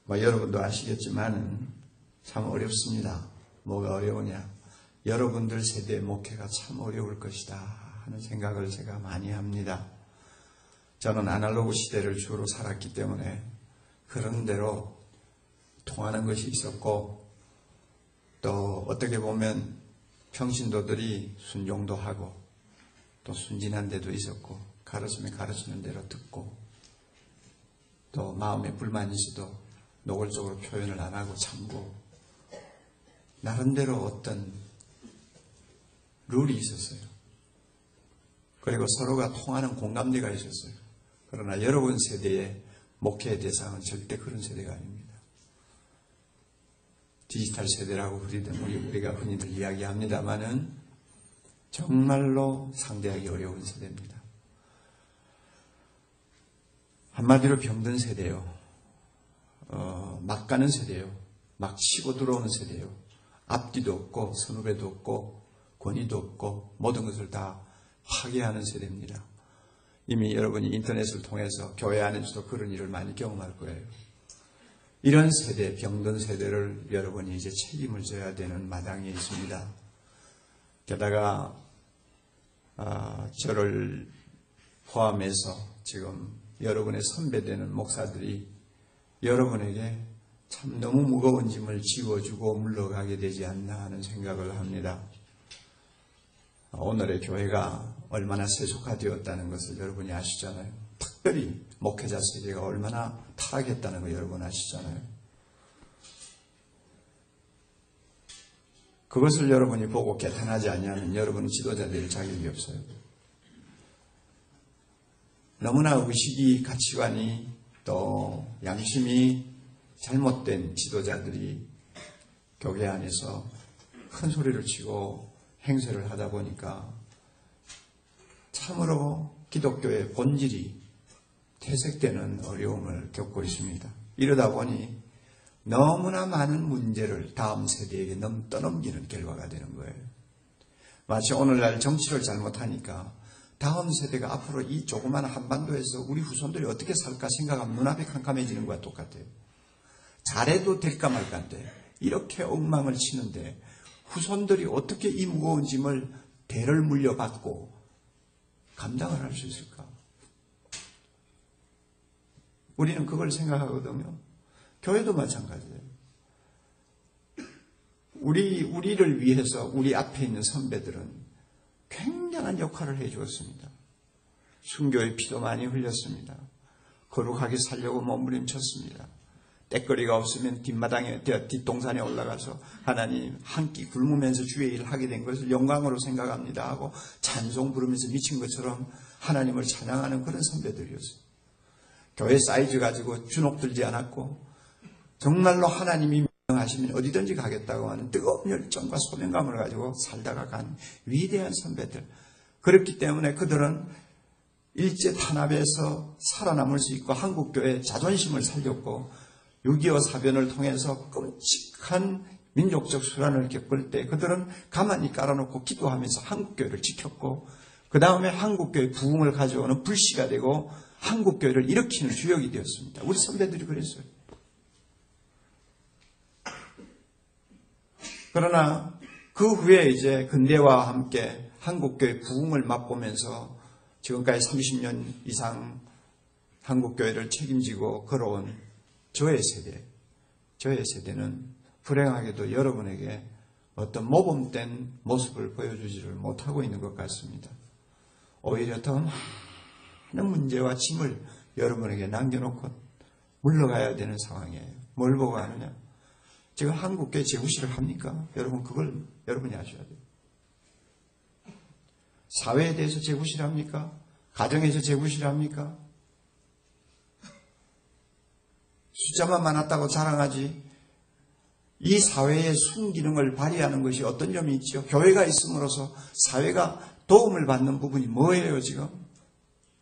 여러분도 아시겠지만 참 어렵습니다. 뭐가 어려우냐? 여러분들 세대의 목회가 참 어려울 것이다 하는 생각을 제가 많이 합니다. 저는 아날로그 시대를 주로 살았기 때문에 그런 대로 통하는 것이 있었고, 또 어떻게 보면 평신도들이 순종도 하고 또 순진한 데도 있었고, 가르치면 가르치는 대로 듣고, 또 마음에 불만이 있어도 노골적으로 표현을 안 하고 참고, 나름대로 어떤 룰이 있었어요. 그리고 서로가 통하는 공감대가 있었어요. 그러나 여러분 세대의 목회의 대상은 절대 그런 세대가 아닙니다. 디지털 세대라고 우리가 흔히들 이야기합니다마는 정말로 상대하기 어려운 세대입니다. 한마디로 병든 세대요. 막 가는 세대요. 막 치고 들어오는 세대요. 앞뒤도 없고 선후배도 없고 권위도 없고 모든 것을 다 파괴하는 세대입니다. 이미 여러분이 인터넷을 통해서 교회 안에서도 그런 일을 많이 경험할 거예요. 이런 세대, 병든 세대를 여러분이 이제 책임을 져야 되는 마당에 있습니다. 게다가 저를 포함해서 지금 여러분의 선배되는 목사들이 여러분에게 참 너무 무거운 짐을 지워주고 물러가게 되지 않나 하는 생각을 합니다. 오늘의 교회가 얼마나 세속화되었다는 것을 여러분이 아시잖아요. 특별히 목회자 세대가 얼마나 타락했다는 거 여러분 아시잖아요. 그것을 여러분이 보고 개탄하지 않으면 여러분은 지도자 될 자격이 없어요. 너무나 의식이, 가치관이, 또 양심이 잘못된 지도자들이 교회 안에서 큰 소리를 치고 행세를 하다 보니까 참으로 기독교의 본질이 퇴색되는 어려움을 겪고 있습니다. 이러다 보니 너무나 많은 문제를 다음 세대에게 떠넘기는 결과가 되는 거예요. 마치 오늘날 정치를 잘못하니까 다음 세대가 앞으로 이 조그마한 한반도에서 우리 후손들이 어떻게 살까 생각하면 눈앞이 캄캄해지는 것과 똑같아요. 잘해도 될까 말까인데 이렇게 엉망을 치는데 후손들이 어떻게 이 무거운 짐을 대를 물려받고 감당을 할 수 있을까? 우리는 그걸 생각하거든요. 교회도 마찬가지예요. 우리를 위해서 우리 앞에 있는 선배들은 굉장한 역할을 해주었습니다. 순교의 피도 많이 흘렸습니다. 거룩하게 살려고 몸부림쳤습니다. 때거리가 없으면 뒷동산에 올라가서 하나님 한 끼 굶으면서 주의 일을 하게 된 것을 영광으로 생각합니다 하고 찬송 부르면서 미친 것처럼 하나님을 찬양하는 그런 선배들이었어요. 교회 사이즈 가지고 주눅 들지 않았고 정말로 하나님이 명하시면 어디든지 가겠다고 하는 뜨거운 열정과 소명감을 가지고 살다가 간 위대한 선배들. 그렇기 때문에 그들은 일제 탄압에서 살아남을 수 있고 한국교회의 자존심을 살렸고 6.25 사변을 통해서 끔찍한 민족적 수란을 겪을 때 그들은 가만히 깔아놓고 기도하면서 한국교회를 지켰고 그 다음에 한국교회 부흥을 가져오는 불씨가 되고 한국교회를 일으키는 주역이 되었습니다. 우리 선배들이 그랬어요. 그러나 그 후에 이제 근대화와 함께 한국교회 부흥을 맛보면서 지금까지 30년 이상 한국교회를 책임지고 걸어온 저의 세대는 불행하게도 여러분에게 어떤 모범된 모습을 보여주지를 못하고 있는 것 같습니다. 오히려 더 많은 문제와 짐을 여러분에게 남겨놓고 물러가야 되는 상황이에요. 뭘 보고 하느냐? 지금 한국교회 재구실을 합니까? 여러분 그걸 여러분이 아셔야 돼요. 사회에 대해서 재구실합니까? 가정에서 재구실합니까? 숫자만 많았다고 자랑하지 이 사회의 순기능을 발휘하는 것이 어떤 점이 있죠? 교회가 있음으로써 사회가 도움을 받는 부분이 뭐예요 지금?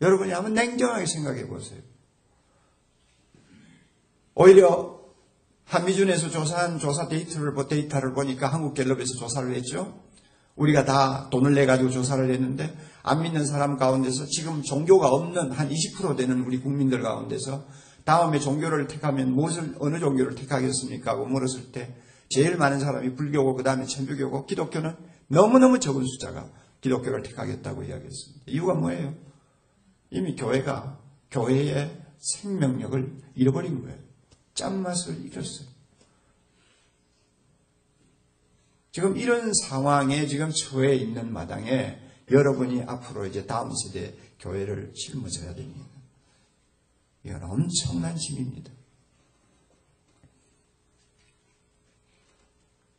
여러분이 한번 냉정하게 생각해 보세요. 오히려 한미준에서 조사한 조사 데이터를 보니까 한국갤럽에서 조사를 했죠. 우리가 다 돈을 내가지고 조사를 했는데 안 믿는 사람 가운데서 지금 종교가 없는 한 20% 되는 우리 국민들 가운데서 다음에 종교를 택하면 어느 종교를 택하겠습니까? 하고 물었을 때 제일 많은 사람이 불교고 그 다음에 천주교고 기독교는 너무너무 적은 숫자가 기독교를 택하겠다고 이야기했습니다. 이유가 뭐예요? 이미 교회가 교회의 생명력을 잃어버린 거예요. 짠맛을 잃었어요. 지금 이런 상황에 지금 처해 있는 마당에 여러분이 앞으로 이제 다음 세대 교회를 짊어져야 됩니다. 이건 엄청난 짐입니다.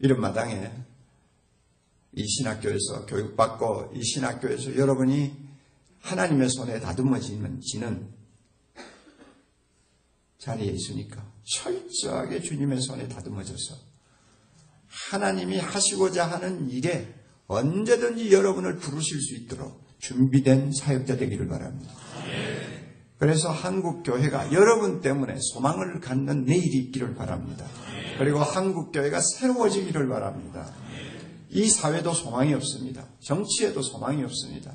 이런 마당에 이 신학교에서 교육받고 이 신학교에서 여러분이 하나님의 손에 다듬어지는 자리에 있으니까 철저하게 주님의 손에 다듬어져서 하나님이 하시고자 하는 일에 언제든지 여러분을 부르실 수 있도록 준비된 사역자 되기를 바랍니다. 그래서 한국교회가 여러분 때문에 소망을 갖는 내일이 있기를 바랍니다. 그리고 한국교회가 새로워지기를 바랍니다. 이 사회도 소망이 없습니다. 정치에도 소망이 없습니다.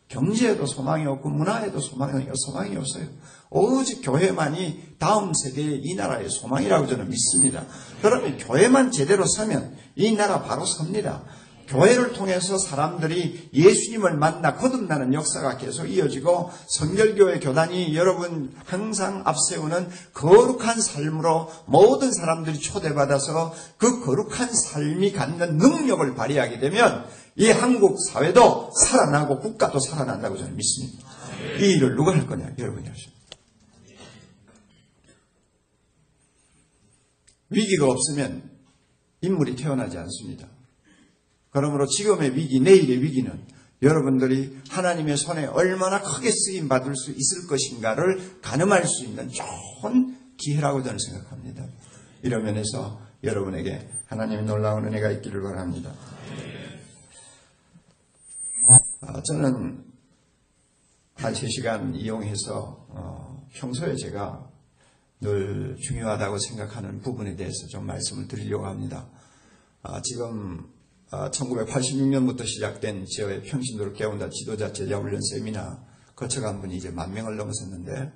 경제에도 소망이 없고 문화에도 소망이 없어요. 오직 교회만이 다음 세대의 이 나라의 소망이라고 저는 믿습니다. 그러면 교회만 제대로 서면 이 나라 바로 섭니다. 교회를 통해서 사람들이 예수님을 만나 거듭나는 역사가 계속 이어지고 성결교회 교단이 여러분 항상 앞세우는 거룩한 삶으로 모든 사람들이 초대받아서 그 거룩한 삶이 갖는 능력을 발휘하게 되면 이 한국 사회도 살아나고 국가도 살아난다고 저는 믿습니다. 이 일을 누가 할 거냐? 여러분이 하십니다. 위기가 없으면 인물이 태어나지 않습니다. 그러므로 지금의 위기, 내일의 위기는 여러분들이 하나님의 손에 얼마나 크게 쓰임 받을 수 있을 것인가를 가늠할 수 있는 좋은 기회라고 저는 생각합니다. 이런 면에서 여러분에게 하나님의 놀라운 은혜가 있기를 바랍니다. 저는 한 3시간 이용해서 평소에 제가 늘 중요하다고 생각하는 부분에 대해서 좀 말씀을 드리려고 합니다. 지금 1986년부터 시작된 저의 평신도를 깨운다 지도자 제자훈련 세미나 거쳐간 분이 이제 10,000명을 넘어섰는데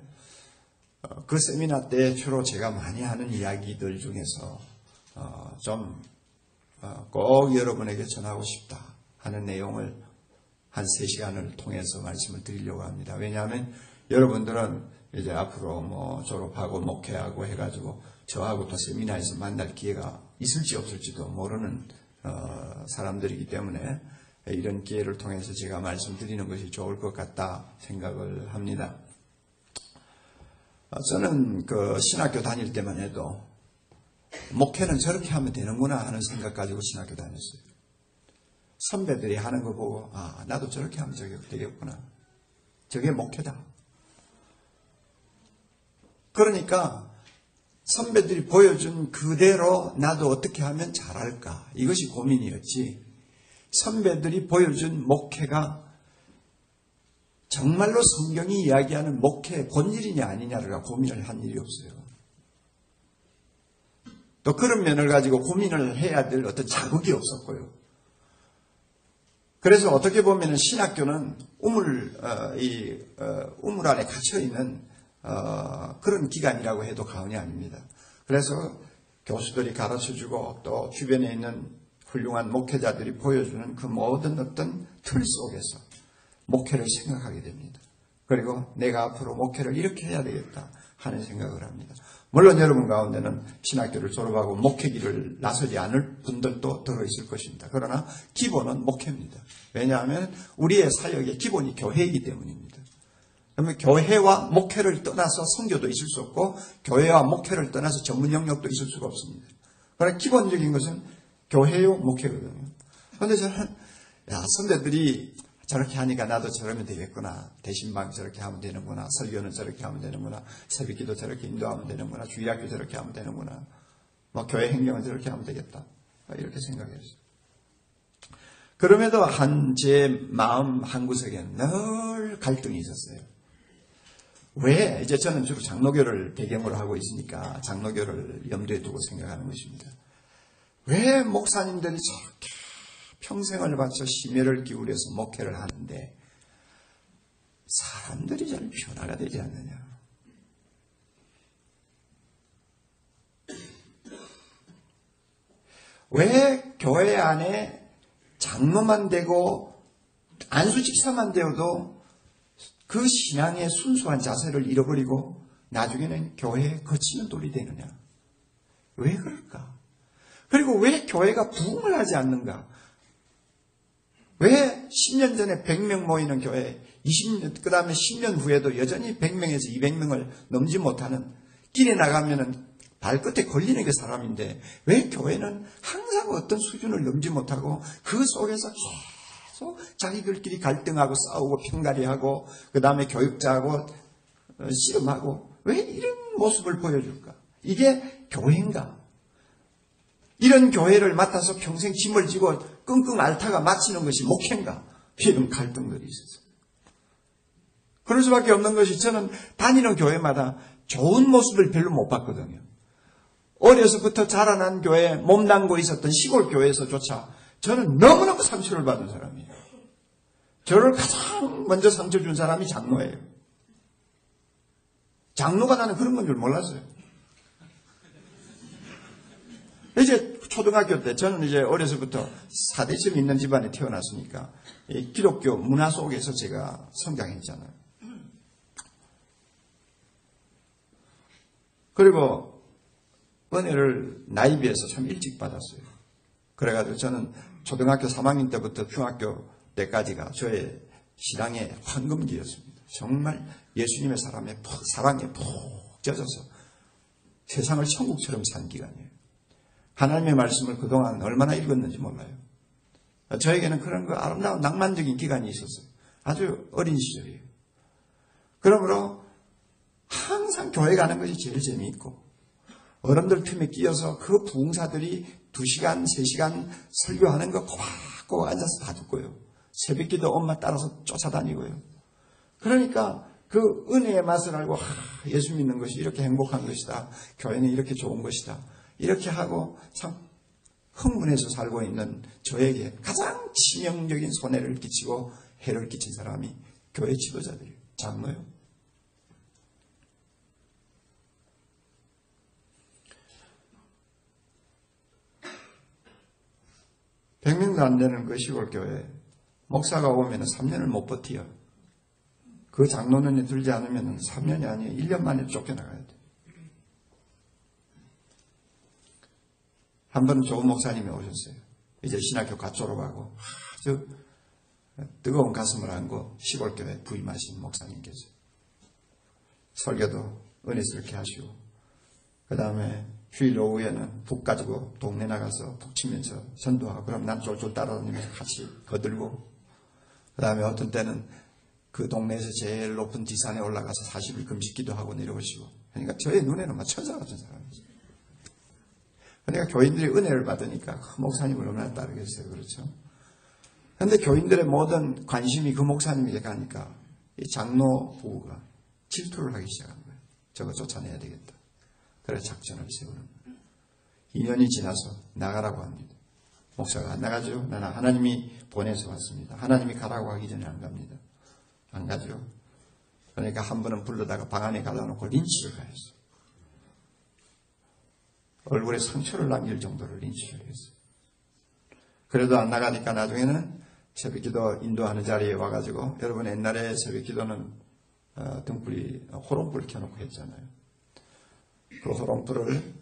그 세미나 때 주로 제가 많이 하는 이야기들 중에서 좀 꼭 여러분에게 전하고 싶다 하는 내용을 한 3시간을 통해서 말씀을 드리려고 합니다. 왜냐하면 여러분들은 이제 앞으로 졸업하고 목회하고 해가지고 저하고 또 세미나에서 만날 기회가 있을지 없을지도 모르는 사람들이기 때문에 이런 기회를 통해서 제가 말씀드리는 것이 좋을 것 같다 생각을 합니다. 저는 그 신학교 다닐 때만 해도 목회는 저렇게 하면 되는구나 하는 생각 가지고 신학교 다녔어요. 선배들이 하는 거 보고 나도 저렇게 하면 저게 되겠구나. 저게 목회다. 그러니까 선배들이 보여준 그대로 나도 어떻게 하면 잘할까. 이것이 고민이었지. 선배들이 보여준 목회가 정말로 성경이 이야기하는 목회의 본질이냐 아니냐를 고민을 한 일이 없어요. 또 그런 면을 가지고 고민을 해야 될 어떤 자극이 없었고요. 그래서 어떻게 보면 신학교는 우물 안에 갇혀있는 그런 기간이라고 해도 과언이 아닙니다. 그래서 교수들이 가르쳐주고 또 주변에 있는 훌륭한 목회자들이 보여주는 그 모든 어떤 틀 속에서 목회를 생각하게 됩니다. 그리고 내가 앞으로 목회를 이렇게 해야 되겠다 하는 생각을 합니다. 물론 여러분 가운데는 신학교를 졸업하고 목회길을 나서지 않을 분들도 들어있을 것입니다. 그러나 기본은 목회입니다. 왜냐하면 우리의 사역의 기본이 교회이기 때문입니다. 그러면 교회와 목회를 떠나서 선교도 있을 수 없고 교회와 목회를 떠나서 전문 영역도 있을 수가 없습니다. 그러나 기본적인 것은 교회요 목회거든요. 그런데 저는 선배들이 저렇게 하니까 나도 저러면 되겠구나. 대신방 저렇게 하면 되는구나. 설교는 저렇게 하면 되는구나. 새벽기도 저렇게 인도하면 되는구나. 주일학교 저렇게 하면 되는구나. 교회 행정은 저렇게 하면 되겠다. 이렇게 생각했어요. 그럼에도 제 마음 한구석에는 늘 갈등이 있었어요. 왜? 이제 저는 주로 장로교를 배경으로 하고 있으니까 장로교를 염두에 두고 생각하는 것입니다. 왜 목사님들이 저렇게 평생을 바쳐 심혈을 기울여서 목회를 하는데 사람들이 잘 변화가 되지 않느냐. 왜 교회 안에 장로만 되고 안수집사만 되어도 그 신앙의 순수한 자세를 잃어버리고 나중에는 교회에 거치는 돌이 되느냐? 왜 그럴까? 그리고 왜 교회가 부흥을 하지 않는가? 왜 10년 전에 100명 모이는 교회, 20년, 그 다음에 10년 후에도 여전히 100명에서 200명을 넘지 못하는, 길에 나가면은 발끝에 걸리는 게 사람인데 왜 교회는 항상 어떤 수준을 넘지 못하고 그 속에서 계속 자기들끼리 갈등하고 싸우고 평가리하고 그 다음에 교육자하고 씨름하고 왜 이런 모습을 보여줄까? 이게 교회인가? 이런 교회를 맡아서 평생 짐을 지고 끙끙 앓다가 마치는 것이 목회인가? 이런 갈등들이 있었어요. 그럴 수밖에 없는 것이 저는 다니는 교회마다 좋은 모습을 별로 못 봤거든요. 어려서부터 자라난 교회, 몸담고 있었던 시골 교회에서조차 저는 너무너무 상처를 받은 사람이에요. 저를 가장 먼저 상처 준 사람이 장로예요. 장로가 나는 그런 건 줄 몰랐어요. 이제 초등학교 때 저는 이제 어려서부터 사대점이 있는 집안에 태어났으니까 기독교 문화 속에서 제가 성장했잖아요. 그리고 은혜를 나이 비해서 참 일찍 받았어요. 그래가지고 저는 초등학교 3학년 때부터 중학교 때까지가 저의 신앙의 황금기였습니다. 정말 예수님의 사랑에 푹 젖어서 세상을 천국처럼 산 기간이에요. 하나님의 말씀을 그동안 얼마나 읽었는지 몰라요. 저에게는 그런 거 아름다운 낭만적인 기간이 있었어요. 아주 어린 시절이에요. 그러므로 항상 교회 가는 것이 제일 재미있고 어른들 틈에 끼어서 그 부흥사들이 2시간, 3시간 설교하는 거 꼬박꼬박 앉아서 다 듣고요. 새벽기도 엄마 따라서 쫓아다니고요. 그러니까 그 은혜의 맛을 알고 예수 믿는 것이 이렇게 행복한 것이다. 교회는 이렇게 좋은 것이다. 이렇게 하고 참 흥분해서 살고 있는 저에게 가장 치명적인 손해를 끼치고 해를 끼친 사람이 교회 지도자들이에요. 장로요. 100명도 안 되는 그 시골교회 목사가 오면 3년을 못 버텨요. 그 장로년이 들지 않으면 3년이 아니에요. 1년 만에 쫓겨나가야 돼요. 한 번은 좋은 목사님이 오셨어요. 이제 신학교 갓 졸업하고 아주 뜨거운 가슴을 안고 시골교회 부임하신 목사님께서 설교도 은혜스럽게 하시고 그 다음에 휴일 오후에는 북 가지고 동네 나가서 북 치면서 전도하고 그럼 난 쫄쫄 따라다니면서 같이 거들고 그 다음에 어떤 때는 그 동네에서 제일 높은 뒷산에 올라가서 40일 금식기도 하고 내려오시고 그러니까 저의 눈에는 막 천사 같은 사람이죠. 그러니까 교인들이 은혜를 받으니까 그 목사님을 얼마나 따르겠어요. 그렇죠? 그런데 교인들의 모든 관심이 그 목사님에게 가니까 이 장로 부부가 질투를 하기 시작한 거예요. 저거 쫓아내야 되겠다. 그래서 작전을 세우는 거예요. 2년이 지나서 나가라고 합니다. 목사가 안 나가죠. 나는 하나님이 보내서 왔습니다. 하나님이 가라고 하기 전에 안 갑니다. 안 가죠. 그러니까 한 번은 불러다가 방 안에 가둬놓고 린치를 가했어요. 얼굴에 상처를 남길 정도로 린치를 했어요. 그래도 안 나가니까 나중에는 새벽기도 인도하는 자리에 와가지고 여러분 옛날에 새벽기도는 등불이 호롱불 켜놓고 했잖아요. 그 호롱불을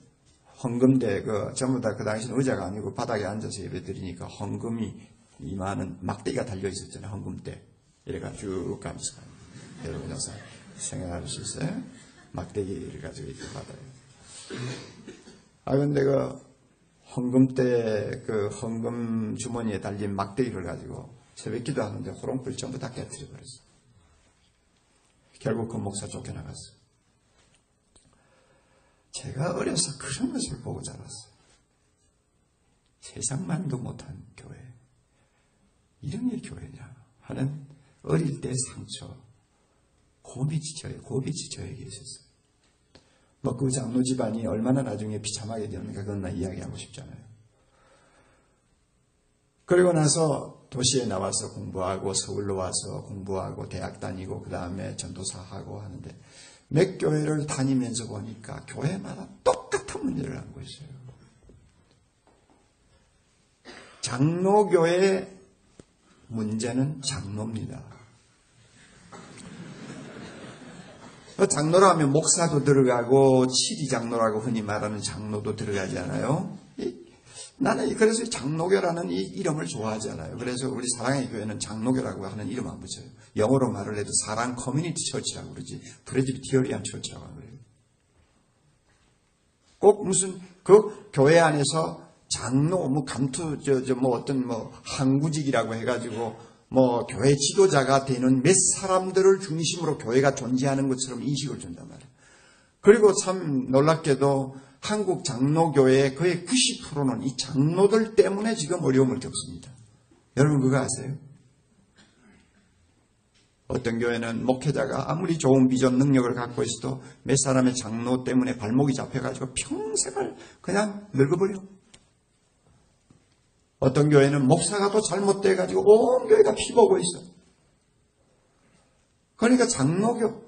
헌금대 전부 다 그 당시는 의자가 아니고 바닥에 앉아서 예배 드리니까 헌금이 이만한 막대기가 달려 있었잖아요. 헌금대 이래가 쭉 가면서 여러분 여기서 생각할 수 있어요? 막대기를 가지고 이렇게 받아요. 근데 헌금대 헌금 주머니에 달린 막대기를 가지고 새벽기도 하는데 호롱불 전부 다 깨뜨려 버렸어요. 결국 그 목사 쫓겨나갔어요. 제가 어려서 그런 것을 보고 자랐어요. 세상만도 못한 교회. 이런 게 교회냐 하는 어릴 때 상처, 고비치 저에게 있었어요. 그 장로 집안이 얼마나 나중에 비참하게 되는가 그건 나 이야기하고 싶잖아요. 그리고 나서 도시에 나와서 공부하고 서울로 와서 공부하고 대학 다니고 그 다음에 전도사하고 하는데 몇 교회를 다니면서 보니까 교회마다 똑같은 문제를 안고 있어요. 장로교의 문제는 장로입니다. 장로라 하면 목사도 들어가고 치리장로라고 흔히 말하는 장로도 들어가잖아요. 나는 그래서 장로교라는 이 이름을 좋아하잖아요. 그래서 우리 사랑의 교회는 장로교라고 하는 이름 안 붙여요. 영어로 말을 해도 사랑 커뮤니티 처치라고 그러지 프레스비테리안 처치라고 그래요. 꼭 무슨 그 교회 안에서 장로 어떤 항구직이라고 해가지고 교회 지도자가 되는 몇 사람들을 중심으로 교회가 존재하는 것처럼 인식을 준단 말이에요. 그리고 참 놀랍게도 한국 장로교회의 거의 90%는 이 장로들 때문에 지금 어려움을 겪습니다. 여러분 그거 아세요? 어떤 교회는 목회자가 아무리 좋은 비전 능력을 갖고 있어도 몇 사람의 장로 때문에 발목이 잡혀가지고 평생을 그냥 늙어버려. 어떤 교회는 목사가 또 잘못돼가지고 온 교회가 피보고 있어. 그러니까 장로교.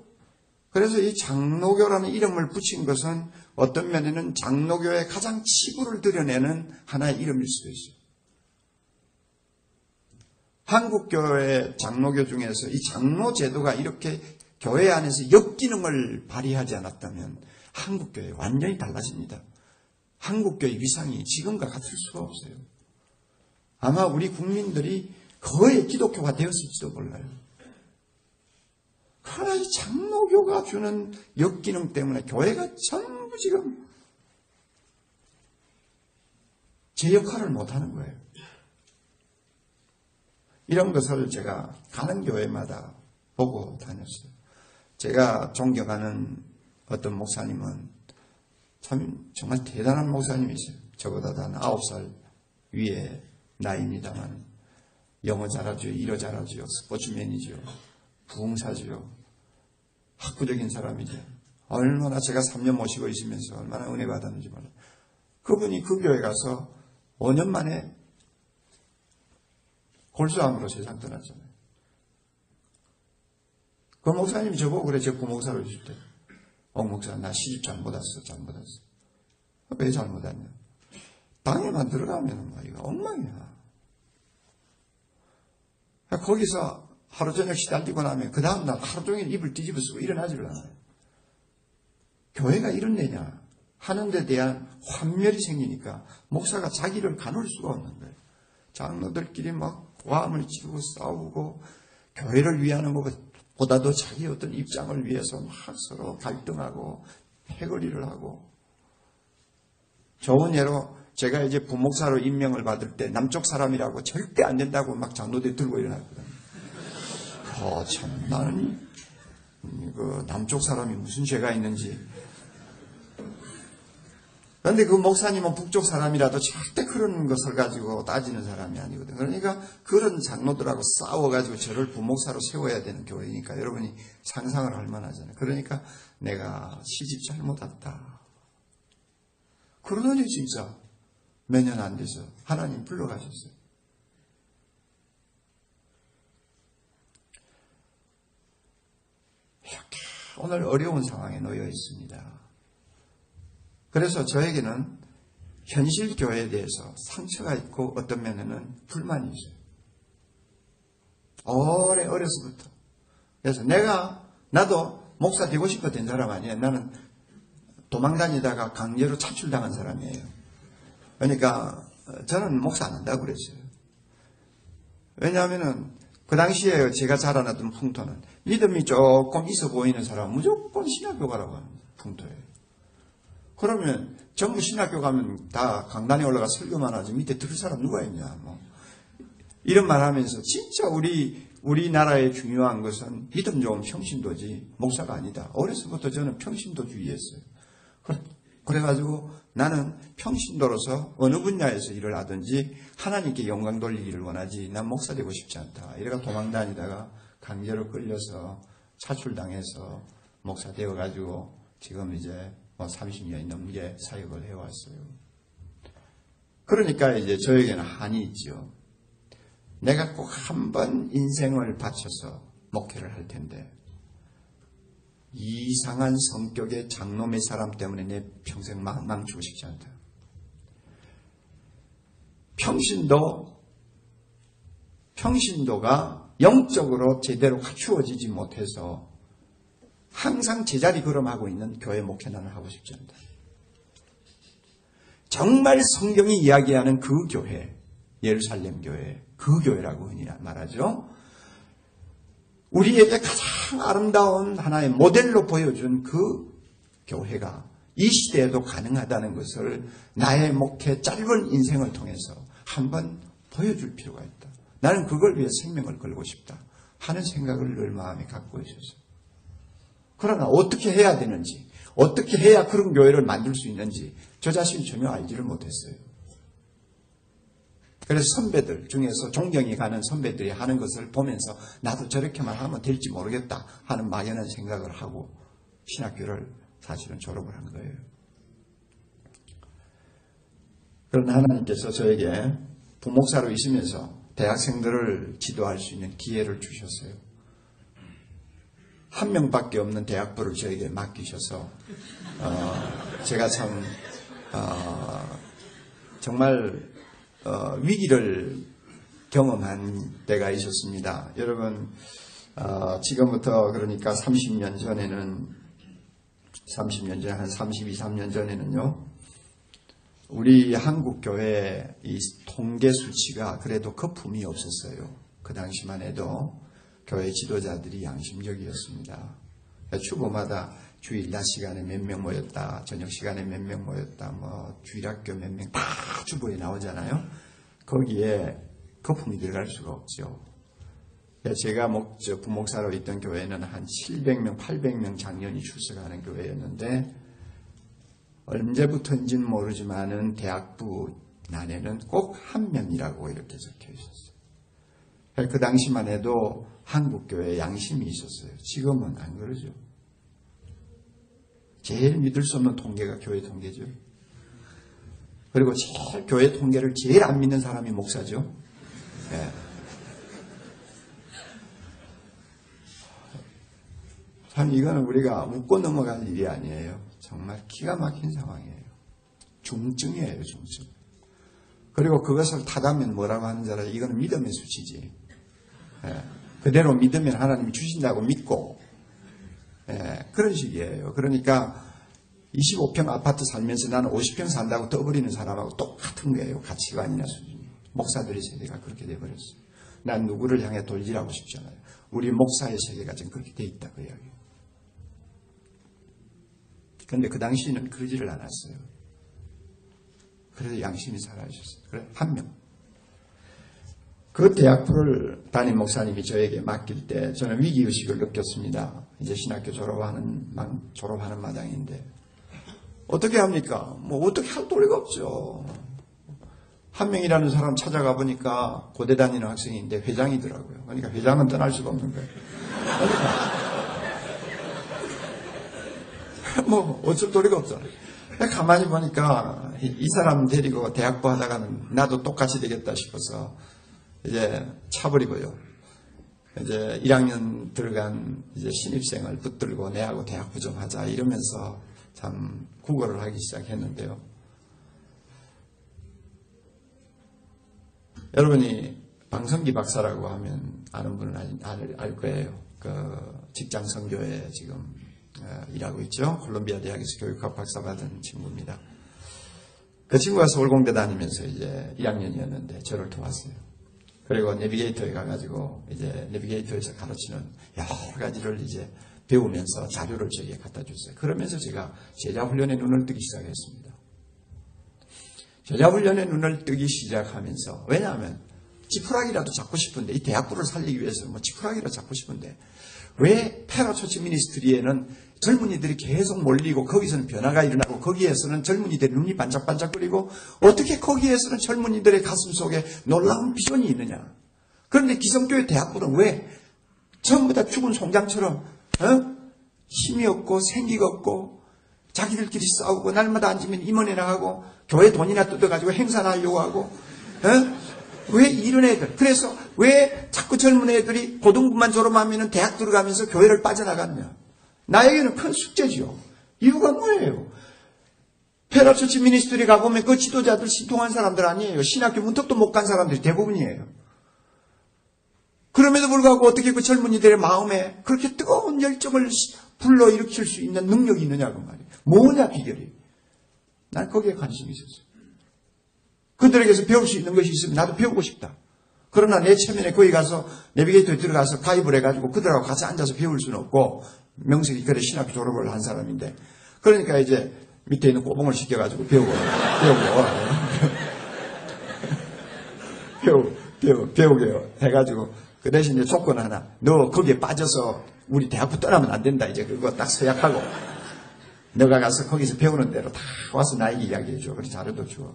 그래서 이 장로교라는 이름을 붙인 것은 어떤 면에는 장로교의 가장 치부를 드러내는 하나의 이름일 수도 있어요. 한국교회 장로교 중에서 이 장로 제도가 이렇게 교회 안에서 역기능을 발휘하지 않았다면 한국교회 완전히 달라집니다. 한국교회 위상이 지금과 같을 수가 없어요. 아마 우리 국민들이 거의 기독교가 되었을지도 몰라요. 그러나 이 장로교가 주는 역기능 때문에 교회가 전부 지금 제 역할을 못하는 거예요. 이런 것을 제가 가는 교회마다 보고 다녔어요. 제가 존경하는 어떤 목사님은 정말 대단한 목사님이세요. 저보다 한 9살 위에 나이입니다만 영어 잘하죠, 일어 잘하죠, 스포츠맨이죠, 부흥사죠, 학구적인 사람이죠. 얼마나 제가 3년 모시고 있으면서 얼마나 은혜 받았는지 몰라요. 그분이 그 교회 가서 5년 만에 골수암으로 세상 떠났잖아요. 그 목사님이 저보고 그래, 저 부목사로 해줄 때. 목사, 나 시집 잘못 왔어. 왜 잘못 왔냐? 당에만 들어가면 이거 엉망이야. 거기서 하루 저녁 시달리고 나면 그 다음날 하루 종일 입을 뒤집어 쓰고 일어나지를 않아요. 교회가 이런 데냐 하는 데 대한 환멸이 생기니까 목사가 자기를 가눌 수가 없는 거예요. 장로들끼리 막 고함을 지르고 싸우고 교회를 위하는 것보다도 자기 어떤 입장을 위해서 막 서로 갈등하고 패거리를 하고. 좋은 예로 제가 이제 부목사로 임명을 받을 때 남쪽 사람이라고 절대 안 된다고 막 장로들이 들고 일어났거든요. 참 나는 그 남쪽 사람이 무슨 죄가 있는지. 그런데 그 목사님은 북쪽 사람이라도 절대 그런 것을 가지고 따지는 사람이 아니거든. 그러니까 그런 장로들하고 싸워가지고 저를 부목사로 세워야 되는 교회니까 여러분이 상상을 할 만하잖아요. 그러니까 내가 시집 잘못 왔다. 그러더니 진짜 몇 년 안 돼서 하나님 불러가셨어요. 이렇게 오늘 어려운 상황에 놓여 있습니다. 그래서 저에게는 현실 교회에 대해서 상처가 있고 어떤 면에는 불만이 있어요. 오래 어려서부터. 그래서 나도 목사 되고 싶어 된 사람 아니에요. 나는 도망다니다가 강제로 차출당한 사람이에요. 그러니까 저는 목사 안 한다고 그랬어요. 왜냐하면은 그 당시에 제가 자라났던 풍토는 믿음이 조금 있어 보이는 사람은 무조건 신학교 가라고 하는 풍토예요. 그러면 전부 신학교 가면 다 강단에 올라가 설교만 하지 밑에 들을 사람 누가 있냐. 이런 말 하면서 진짜 우리나라의 중요한 것은 믿음 좋은 평신도지 목사가 아니다. 어려서부터 저는 평신도주의였어요. 그래가지고 나는 평신도로서 어느 분야에서 일을 하든지 하나님께 영광 돌리기를 원하지 난 목사 되고 싶지 않다. 이래가 도망다니다가 강제로 끌려서 차출당해서 목사 되어가지고 지금 이제 30년이 넘게 사역을 해왔어요. 그러니까 이제 저에게는 한이 있죠. 내가 꼭 한 번 인생을 바쳐서 목회를 할 텐데 이상한 성격의 장로 몇 사람 때문에 내 평생 망치고 싶지 않다. 평신도가 영적으로 제대로 갖추어지지 못해서 항상 제자리 걸음하고 있는 교회 목회 나는 하고 싶지 않다. 정말 성경이 이야기하는 그 교회, 예루살렘 교회, 그 교회라고 흔히 말하죠. 우리에게 가장 아름다운 하나의 모델로 보여준 그 교회가 이 시대에도 가능하다는 것을 나의 목회 짧은 인생을 통해서 한번 보여줄 필요가 있다. 나는 그걸 위해 생명을 걸고 싶다 하는 생각을 늘 마음에 갖고 있었어요. 그러나 어떻게 해야 되는지, 어떻게 해야 그런 교회를 만들 수 있는지 저 자신이 전혀 알지를 못했어요. 그래서 선배들 중에서 존경이 가는 선배들이 하는 것을 보면서 나도 저렇게만 하면 될지 모르겠다 하는 막연한 생각을 하고 신학교를 사실은 졸업을 한 거예요. 그러나 하나님께서 저에게 부목사로 있으면서 대학생들을 지도할 수 있는 기회를 주셨어요. 한 명밖에 없는 대학부를 저에게 맡기셔서 제가 참 정말 위기를 경험한 때가 있었습니다. 여러분 지금부터 그러니까 30년 전에 한 32, 3년 전에는요. 우리 한국 교회 이 통계 수치가 그래도 거품이 없었어요. 그 당시만 해도 교회 지도자들이 양심적이었습니다. 주보마다 주일 낮 시간에 몇 명 모였다, 저녁 시간에 몇 명 모였다, 주일학교 몇 명 다 주보에 나오잖아요. 거기에 거품이 들어갈 수가 없죠. 제가 부목사로 있던 교회는 한 700명, 800명 장년이 출석하는 교회였는데 언제부터인지는 모르지만은 대학부 난에는 꼭 한 명이라고 이렇게 적혀 있었어요. 그 당시만 해도 한국교회에 양심이 있었어요. 지금은 안 그러죠. 제일 믿을 수 없는 통계가 교회 통계죠. 그리고 제일 교회 통계를 제일 안 믿는 사람이 목사죠. 네. 참 이거는 우리가 웃고 넘어갈 일이 아니에요. 정말 기가 막힌 상황이에요. 중증이에요, 중증. 그리고 그것을 타다면 뭐라고 하는 줄 알아요? 이거는 믿음의 수치지. 예. 그대로 믿으면 하나님이 주신다고 믿고, 예. 그런 식이에요. 그러니까 25평 아파트 살면서 나는 50평 산다고 떠버리는 사람하고 똑같은 거예요. 가치관이나 수준이. 목사들의 세계가 그렇게 돼버렸어요. 난 누구를 향해 돌질하고 싶잖아요. 우리 목사의 세계가 지금 그렇게 돼 있다 그 이야기예요. 그런데 그 당시에는 그러지를 않았어요. 그래서 양심이 살아있었어요. 그래, 한 명. 그 대학부를 담임 목사님이 저에게 맡길 때 저는 위기의식을 느꼈습니다. 이제 신학교 졸업하는 마당인데 어떻게 합니까? 어떻게 할 도리가 없죠. 한 명이라는 사람 찾아가 보니까 고대 다니는 학생인데 회장이더라고요. 그러니까 회장은 떠날 수가 없는 거예요. 어쩔 도리가 없잖아요. 가만히 보니까 이 사람 데리고 대학부 하다가는 나도 똑같이 되겠다 싶어서 이제 차버리고요. 이제 1학년 들어간 이제 신입생을 붙들고 내하고 대학부 좀 하자 이러면서 참 구걸을 하기 시작했는데요. 여러분이 방성기 박사라고 하면 아는 분은 알 거예요. 그 직장 선교에 지금 일하고 있죠. 콜롬비아 대학에서 교육학 박사 받은 친구입니다. 그 친구가 서울공대 다니면서 이제 1학년이었는데 저를 도왔어요. 그리고 내비게이터에 가가지고 이제 내비게이터에서 가르치는 여러 가지를 이제 배우면서 자료를 저에게 갖다 줬어요. 그러면서 제가 제자훈련에 눈을 뜨기 시작했습니다. 제자훈련에 눈을 뜨기 시작하면서 왜냐하면 지푸라기라도 잡고 싶은데 이 대학부를 살리기 위해서 지푸라기라도 잡고 싶은데 왜 페라처치 미니스트리에는 젊은이들이 계속 몰리고 거기서는 변화가 일어나고 거기에서는 젊은이들의 눈이 반짝반짝거리고 어떻게 거기에서는 젊은이들의 가슴 속에 놀라운 비전이 있느냐. 그런데 기성교회 대학부는 왜 전부 다 죽은 송장처럼 힘이 없고 생기가 없고 자기들끼리 싸우고 날마다 앉으면 임원회나 하고 교회 돈이나 뜯어가지고 행사나 하려고 하고 왜 이런 애들 그래서 왜 자꾸 젊은 애들이 고등부만 졸업하면 대학 들어가면서 교회를 빠져나갔냐. 나에게는 큰 숙제지요. 이유가 뭐예요? 페라처치 미니스트리 가보면 그 지도자들 신통한 사람들 아니에요. 신학교 문턱도 못 간 사람들이 대부분이에요. 그럼에도 불구하고 어떻게 그 젊은이들의 마음에 그렇게 뜨거운 열정을 불러일으킬 수 있는 능력이 있느냐고 말이에요. 뭐냐 비결이. 난 거기에 관심이 있었어요. 그들에게서 배울 수 있는 것이 있으면 나도 배우고 싶다. 그러나 내 체면에 거기 가서 내비게이터에 들어가서 가입을 해가지고 그들하고 같이 앉아서 배울 수는 없고, 명색이 그래 신학교 졸업을 한 사람인데, 그러니까 이제 밑에 있는 꼬봉을 시켜가지고 배우게 해가지고, 그 대신 이제 조건 하나, 너 거기에 빠져서 우리 대학부 떠나면 안 된다. 이제 그거 딱 서약하고, 너가 가서 거기서 배우는 대로 다 와서 나에게 이야기해줘. 그래서 자료도 줘.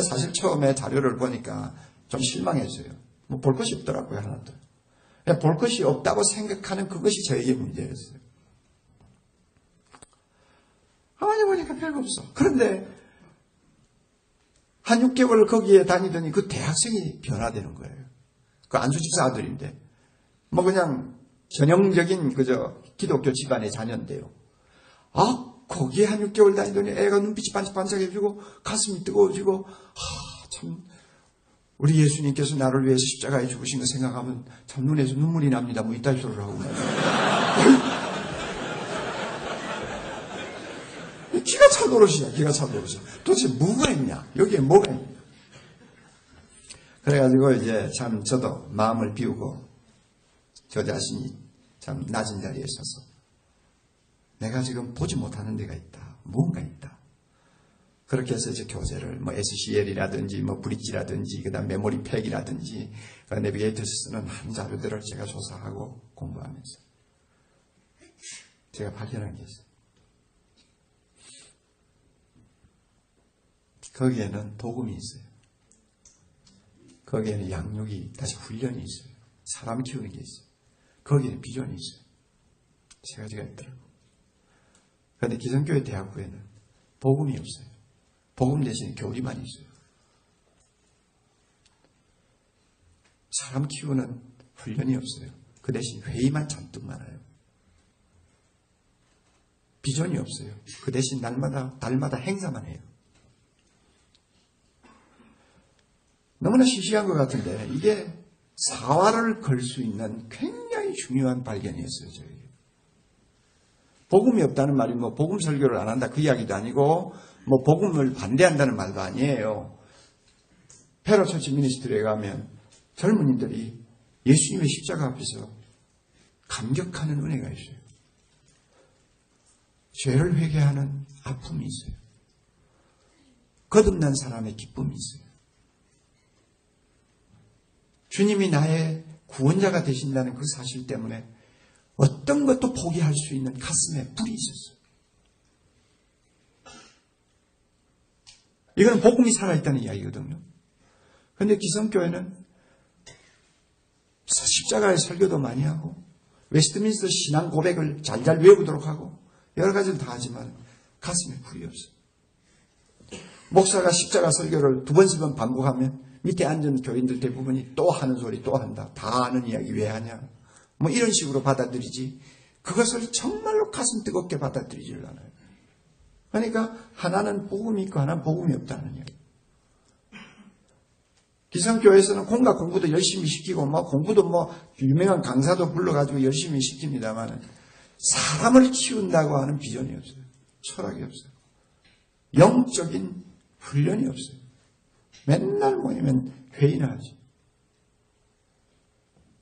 사실 처음에 자료를 보니까 좀 실망했어요. 뭐 볼 것이 없더라고요, 하나도. 볼 것이 없다고 생각하는 그것이 저에게 문제였어요. 가만히 보니까 별거 없어. 그런데 한 6개월 거기에 다니더니 그 대학생이 변화되는 거예요. 그 안수집사 아들인데, 뭐 그냥 전형적인 그저 기독교 집안의 자녀인데요. 거기에 한 6개월 다니더니 애가 눈빛이 반짝반짝해지고 가슴이 뜨거워지고, 참 우리 예수님께서 나를 위해서 십자가에 죽으신 거 생각하면 참 눈에서 눈물이 납니다. 뭐 이따위 소리를 하고 기가 찰 노릇이야. 기가 찰 노릇이야. 도대체 뭐가 있냐? 여기에 뭐가 있냐? 그래가지고 이제 참 저도 마음을 비우고 저 자신이 참 낮은 자리에 서서 내가 지금 보지 못하는 데가 있다. 뭔가 있다. 그렇게 해서 이제 교재를 뭐 SCL이라든지 뭐 브릿지라든지 그다음 메모리 팩이라든지 내비게이터에서 쓰는 한 자료들을 제가 조사하고 공부하면서 제가 발견한 게 있어요. 거기에는 복음이 있어요. 거기에는 양육이, 다시 훈련이 있어요. 사람 키우는 게 있어요. 거기에는 비전이 있어요. 세 가지가 있더라고요. 그런데 기성교회 대학부에는 복음이 없어요. 복음 대신에 교리만 있어요. 사람 키우는 훈련이 없어요. 그 대신 회의만 잔뜩 많아요. 비전이 없어요. 그 대신 달마다 행사만 해요. 너무나 시시한 것 같은데 이게 사활을 걸 수 있는 굉장히 중요한 발견이었어요. 저에게. 복음이 없다는 말이 뭐 복음 설교를 안 한다 그 이야기도 아니고 뭐 복음을 반대한다는 말도 아니에요. 페라처치 미니스트리에 가면 젊은이들이 예수님의 십자가 앞에서 감격하는 은혜가 있어요. 죄를 회개하는 아픔이 있어요. 거듭난 사람의 기쁨이 있어요. 주님이 나의 구원자가 되신다는 그 사실 때문에 어떤 것도 포기할 수 있는 가슴에 불이 있었어요. 이거는 복음이 살아있다는 이야기거든요. 그런데 기성교회는 십자가의 설교도 많이 하고 웨스트민스터 신앙 고백을 잘잘 외우도록 하고 여러 가지를 다 하지만 가슴에 불이 없어요. 목사가 십자가 설교를 2번, 3번 반복하면 밑에 앉은 교인들 대부분이 또 하는 소리 또 한다. 다 아는 이야기 왜 하냐. 뭐 이런 식으로 받아들이지 그것을 정말로 가슴 뜨겁게 받아들이지를 않아요. 그러니까 하나는 복음이 있고 하나는 복음이 없다는 이야기. 기성교회에서는 공과 공부도 열심히 시키고 뭐 공부도 뭐 유명한 강사도 불러가지고 열심히 시킵니다만 사람을 키운다고 하는 비전이 없어요. 철학이 없어요. 영적인 훈련이 없어요. 맨날 모이면 회의나 하지.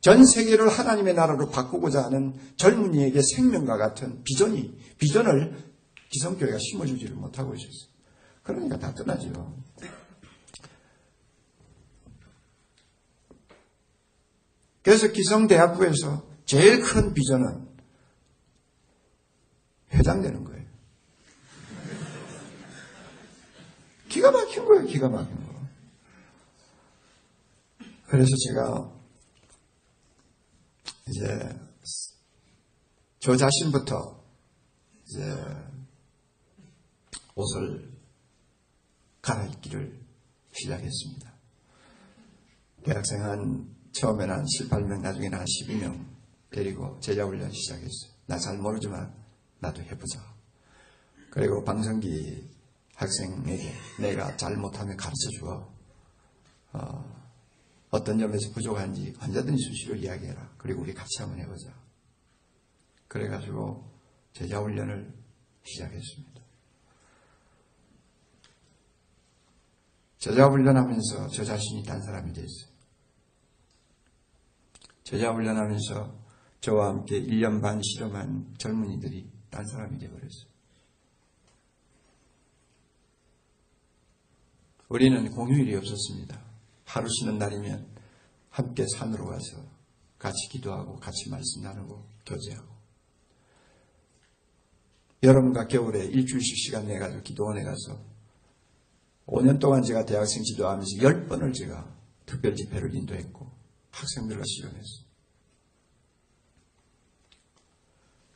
전 세계를 하나님의 나라로 바꾸고자 하는 젊은이에게 생명과 같은 비전을 기성교회가 심어주지를 못하고 있었어요. 그러니까 다 떠나죠. 그래서 기성대학부에서 제일 큰 비전은 회장되는 거예요. 기가 막힌 거예요. 기가 막힌 거. 그래서 제가 이제 저 자신부터 이제 옷을 갈아입기를 시작했습니다. 대학생 처음에는 한 7, 8명, 나중에는 한 12명 데리고 제자훈련 시작했어요. 나 잘 모르지만 나도 해보자. 그리고 방성기 학생에게 내가 잘못하면 가르쳐 주어. 어떤 점에서 부족한지 언제든지 수시로 이야기해라. 그리고 우리 같이 한번 해보자. 그래가지고 제자훈련을 시작했습니다. 제자훈련하면서 저 자신이 딴 사람이 됐어요. 제자훈련하면서 저와 함께 1년 반 실험한 젊은이들이 딴 사람이 되어버렸어요. 우리는 공휴일이 없었습니다. 하루 쉬는 날이면 함께 산으로 가서 같이 기도하고 같이 말씀 나누고 교제하고, 여름과 겨울에 일주일씩 시간 내가지고 기도원에 가서 5년 동안 제가 대학생 지도하면서 10번을 제가 특별 집회를 인도했고 학생들과 실험했어요.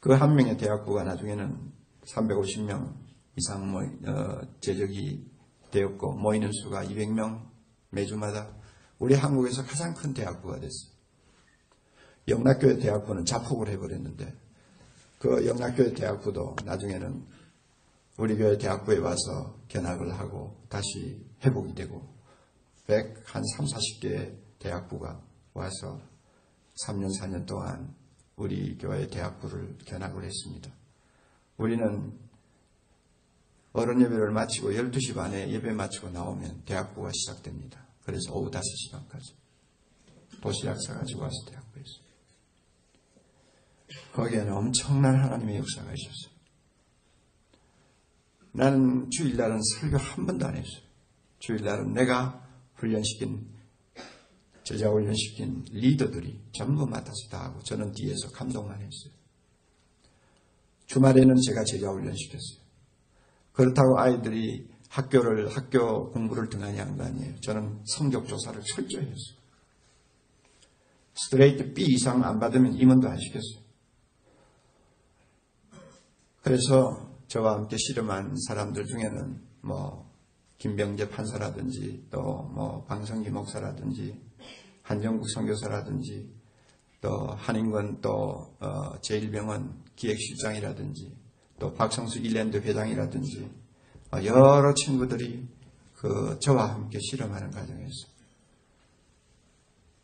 그 한 명의 대학부가 나중에는 350명 이상 제적이 되었고 모이는 수가 200명 매주마다 우리 한국에서 가장 큰 대학부가 됐어요. 영락교회 대학부는 자폭을 해버렸는데 그 영락교회 대학부도 나중에는 우리 교회 대학부에 와서 견학을 하고 다시 회복이 되고 한 3, 40개의 대학부가 와서 3년, 4년 동안 우리 교회 대학부를 견학을 했습니다. 우리는 어른 예배를 마치고 12시 반에 예배 마치고 나오면 대학부가 시작됩니다. 그래서 오후 5시 반까지 도시락사 가지고 와서 대학부에 있어요. 거기에는 엄청난 하나님의 역사가 있었어요. 나는 주일날은 설교 한 번도 안 했어요. 주일날은 내가 제자 훈련시킨 리더들이 전부 맡아서 다 하고 저는 뒤에서 감동만 했어요. 주말에는 제가 제자 훈련시켰어요. 그렇다고 아이들이 학교 공부를 등한히 한 거 아니에요. 저는 성적 조사를 철저히 했어요. 스트레이트 B 이상 안 받으면 임원도 안 시켰어요. 그래서 저와 함께 실험한 사람들 중에는 김병재 판사라든지 또 방성기 목사라든지 한정국 선교사라든지 또 한인권 또 제1병원 기획실장이라든지 또 박성수 일랜드 회장이라든지 여러 친구들이 저와 함께 실험하는 과정에서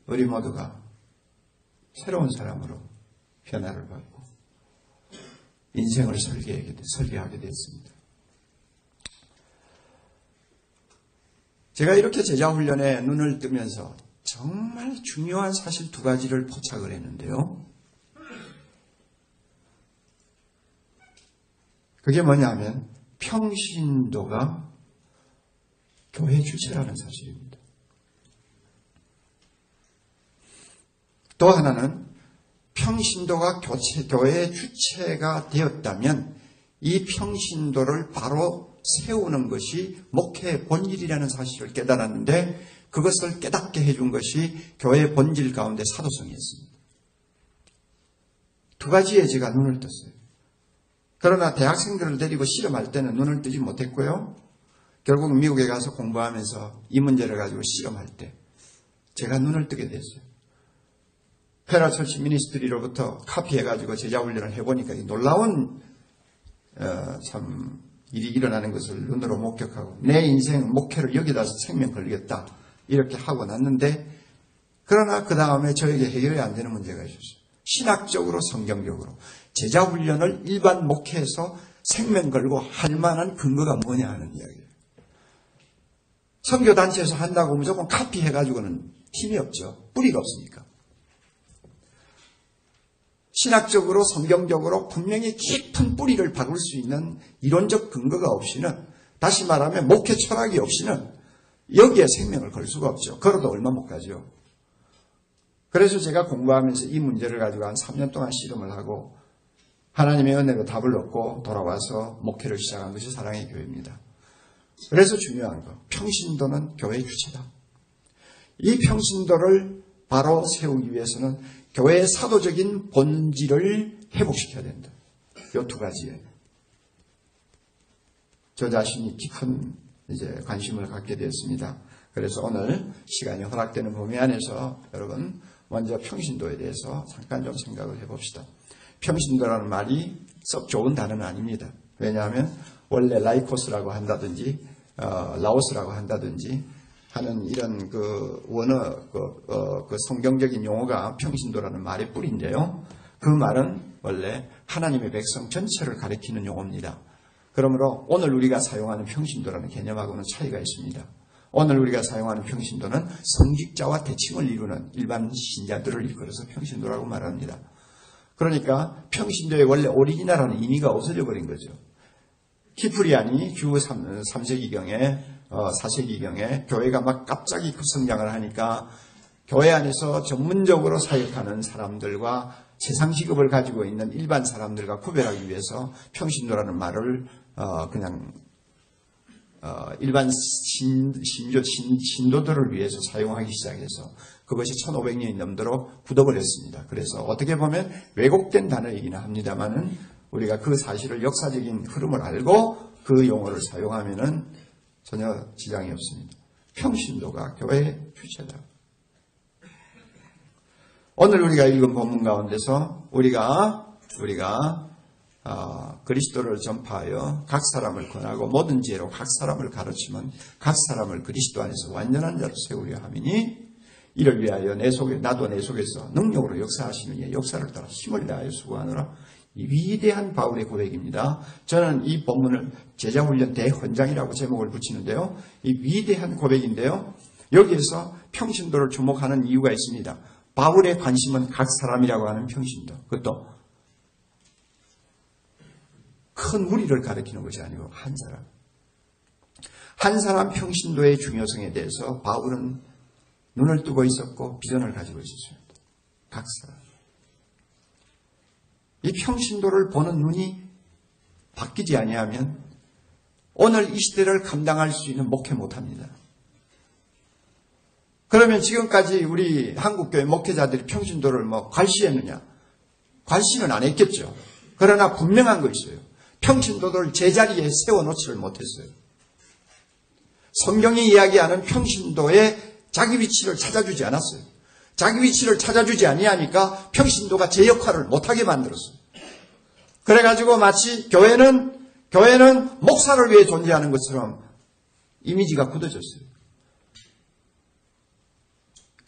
우리 모두가 새로운 사람으로 변화를 받고 인생을 설계하게 됐습니다. 제가 이렇게 제자훈련에 눈을 뜨면서 정말 중요한 사실 2가지를 포착을 했는데요. 그게 뭐냐면 평신도가 교회 주체라는 사실입니다. 또 하나는 평신도가 교회의 주체가 되었다면 이 평신도를 바로 세우는 것이 목회의 본질이라는 사실을 깨달았는데 그것을 깨닫게 해준 것이 교회의 본질 가운데 사도성이었습니다. 2가지에 제가 눈을 떴어요. 그러나 대학생들을 데리고 실험할 때는 눈을 뜨지 못했고요. 결국 미국에 가서 공부하면서 이 문제를 가지고 실험할 때 제가 눈을 뜨게 됐어요. 페라처치 미니스트리로부터 카피해가지고 제자훈련을 해보니까 놀라운 참 일이 일어나는 것을 눈으로 목격하고 내 인생 목회를 여기다 생명 걸겠다 이렇게 하고 났는데 그러나 그 다음에 저에게 해결이 안 되는 문제가 있었어요. 신학적으로 성경적으로 제자훈련을 일반 목회에서 생명 걸고 할 만한 근거가 뭐냐 하는 이야기예요. 선교단체에서 한다고 무조건 카피해가지고는 힘이 없죠. 뿌리가 없으니까. 신학적으로 성경적으로 분명히 깊은 뿌리를 박을 수 있는 이론적 근거가 없이는 다시 말하면 목회 철학이 없이는 여기에 생명을 걸 수가 없죠. 걸어도 얼마 못 가죠. 그래서 제가 공부하면서 이 문제를 가지고 한 3년 동안 실험을 하고 하나님의 은혜로 답을 얻고 돌아와서 목회를 시작한 것이 사랑의 교회입니다. 그래서 중요한 거, 평신도는 교회의 주체다. 이 평신도를 바로 세우기 위해서는 교회의 사도적인 본질을 회복시켜야 된다. 이 2가지에 저 자신이 깊은 관심을 갖게 되었습니다. 그래서 오늘 시간이 허락되는 범위 안에서 여러분 먼저 평신도에 대해서 잠깐 좀 생각을 해봅시다. 평신도라는 말이 썩 좋은 단어는 아닙니다. 왜냐하면 원래 라이코스라고 한다든지 라오스라고 한다든지 하는 이런 그 원어 그 성경적인 용어가 평신도라는 말의 뿌리인데요. 그 말은 원래 하나님의 백성 전체를 가리키는 용어입니다. 그러므로 오늘 우리가 사용하는 평신도라는 개념하고는 차이가 있습니다. 오늘 우리가 사용하는 평신도는 성직자와 대칭을 이루는 일반 신자들을 일컬어서 평신도라고 말합니다. 그러니까 평신도의 원래 오리지널한 의미가 없어져 버린 거죠. 키프리안이 주 3세기경에 4세기경에 교회가 막 갑자기 급성장을 하니까 교회 안에서 전문적으로 사역하는 사람들과 세상직업을 가지고 있는 일반 사람들과 구별하기 위해서 평신도라는 말을 그냥 일반 신도들을 위해서 사용하기 시작해서 그것이 1500년이 넘도록 굳어버렸습니다. 그래서 어떻게 보면 왜곡된 단어이긴 합니다만은 우리가 그 사실을 역사적인 흐름을 알고 그 용어를 사용하면은 전혀 지장이 없습니다. 평신도가 교회의 주체다. 오늘 우리가 읽은 본문 가운데서 우리가 그리스도를 전파하여 각 사람을 권하고 모든 지혜로 각 사람을 가르치면 각 사람을 그리스도 안에서 완전한 자로 세우려 함이니 이를 위하여 나도 내 속에서 능력으로 역사하시는 이의 역사를 따라 힘을 다하여 수고하노라. 이 위대한 바울의 고백입니다. 저는 이 본문을 제자훈련 대헌장이라고 제목을 붙이는데요. 이 위대한 고백인데요. 여기에서 평신도를 주목하는 이유가 있습니다. 바울의 관심은 각 사람이라고 하는 평신도. 그것도 큰 무리를 가리키는 것이 아니고 한 사람. 한 사람 평신도의 중요성에 대해서 바울은 눈을 뜨고 있었고 비전을 가지고 있었습니다. 각 사람. 이 평신도를 보는 눈이 바뀌지 아니하면 오늘 이 시대를 감당할 수 있는 목회 못합니다. 그러면 지금까지 우리 한국교회 목회자들이 평신도를 괄시했느냐? 괄시는 안 했겠죠. 그러나 분명한 거 있어요. 평신도를 제자리에 세워놓지를 못했어요. 성경이 이야기하는 평신도의 자기 위치를 찾아주지 않았어요. 자기 위치를 찾아주지 아니하니까 평신도가 제 역할을 못하게 만들었어요. 그래가지고 마치 교회는 목사를 위해 존재하는 것처럼 이미지가 굳어졌어요.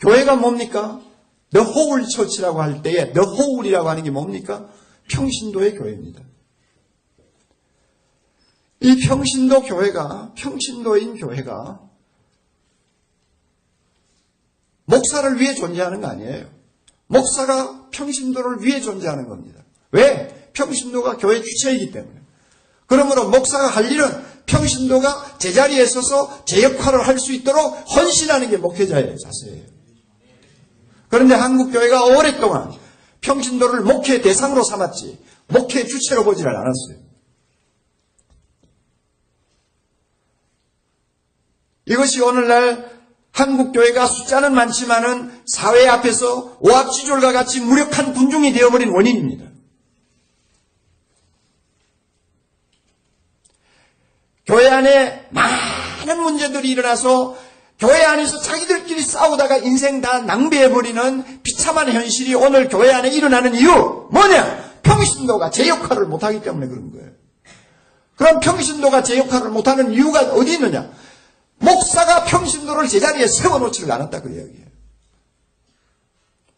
교회가 뭡니까? The whole church라고 할 때에 the whole이라고 하는 게 뭡니까? 평신도의 교회입니다. 이 평신도인 교회가 목사를 위해 존재하는 거 아니에요. 목사가 평신도를 위해 존재하는 겁니다. 왜? 평신도가 교회 주체이기 때문에. 그러므로 목사가 할 일은 평신도가 제자리에 서서 제 역할을 할 수 있도록 헌신하는 게 목회자의 자세예요. 그런데 한국교회가 오랫동안 평신도를 목회 대상으로 삼았지 목회 주체로 보지를 않았어요. 이것이 오늘날 한국교회가 숫자는 많지만은 사회 앞에서 오합지졸과 같이 무력한 군중이 되어버린 원인입니다. 교회 안에 많은 문제들이 일어나서 교회 안에서 자기들끼리 싸우다가 인생 다 낭비해버리는 비참한 현실이 오늘 교회 안에 일어나는 이유 뭐냐? 평신도가 제 역할을 못하기 때문에 그런 거예요. 그럼 평신도가 제 역할을 못하는 이유가 어디 있느냐? 목사가 평신도를 제자리에 세워놓지를 않았다 그 이야기예요.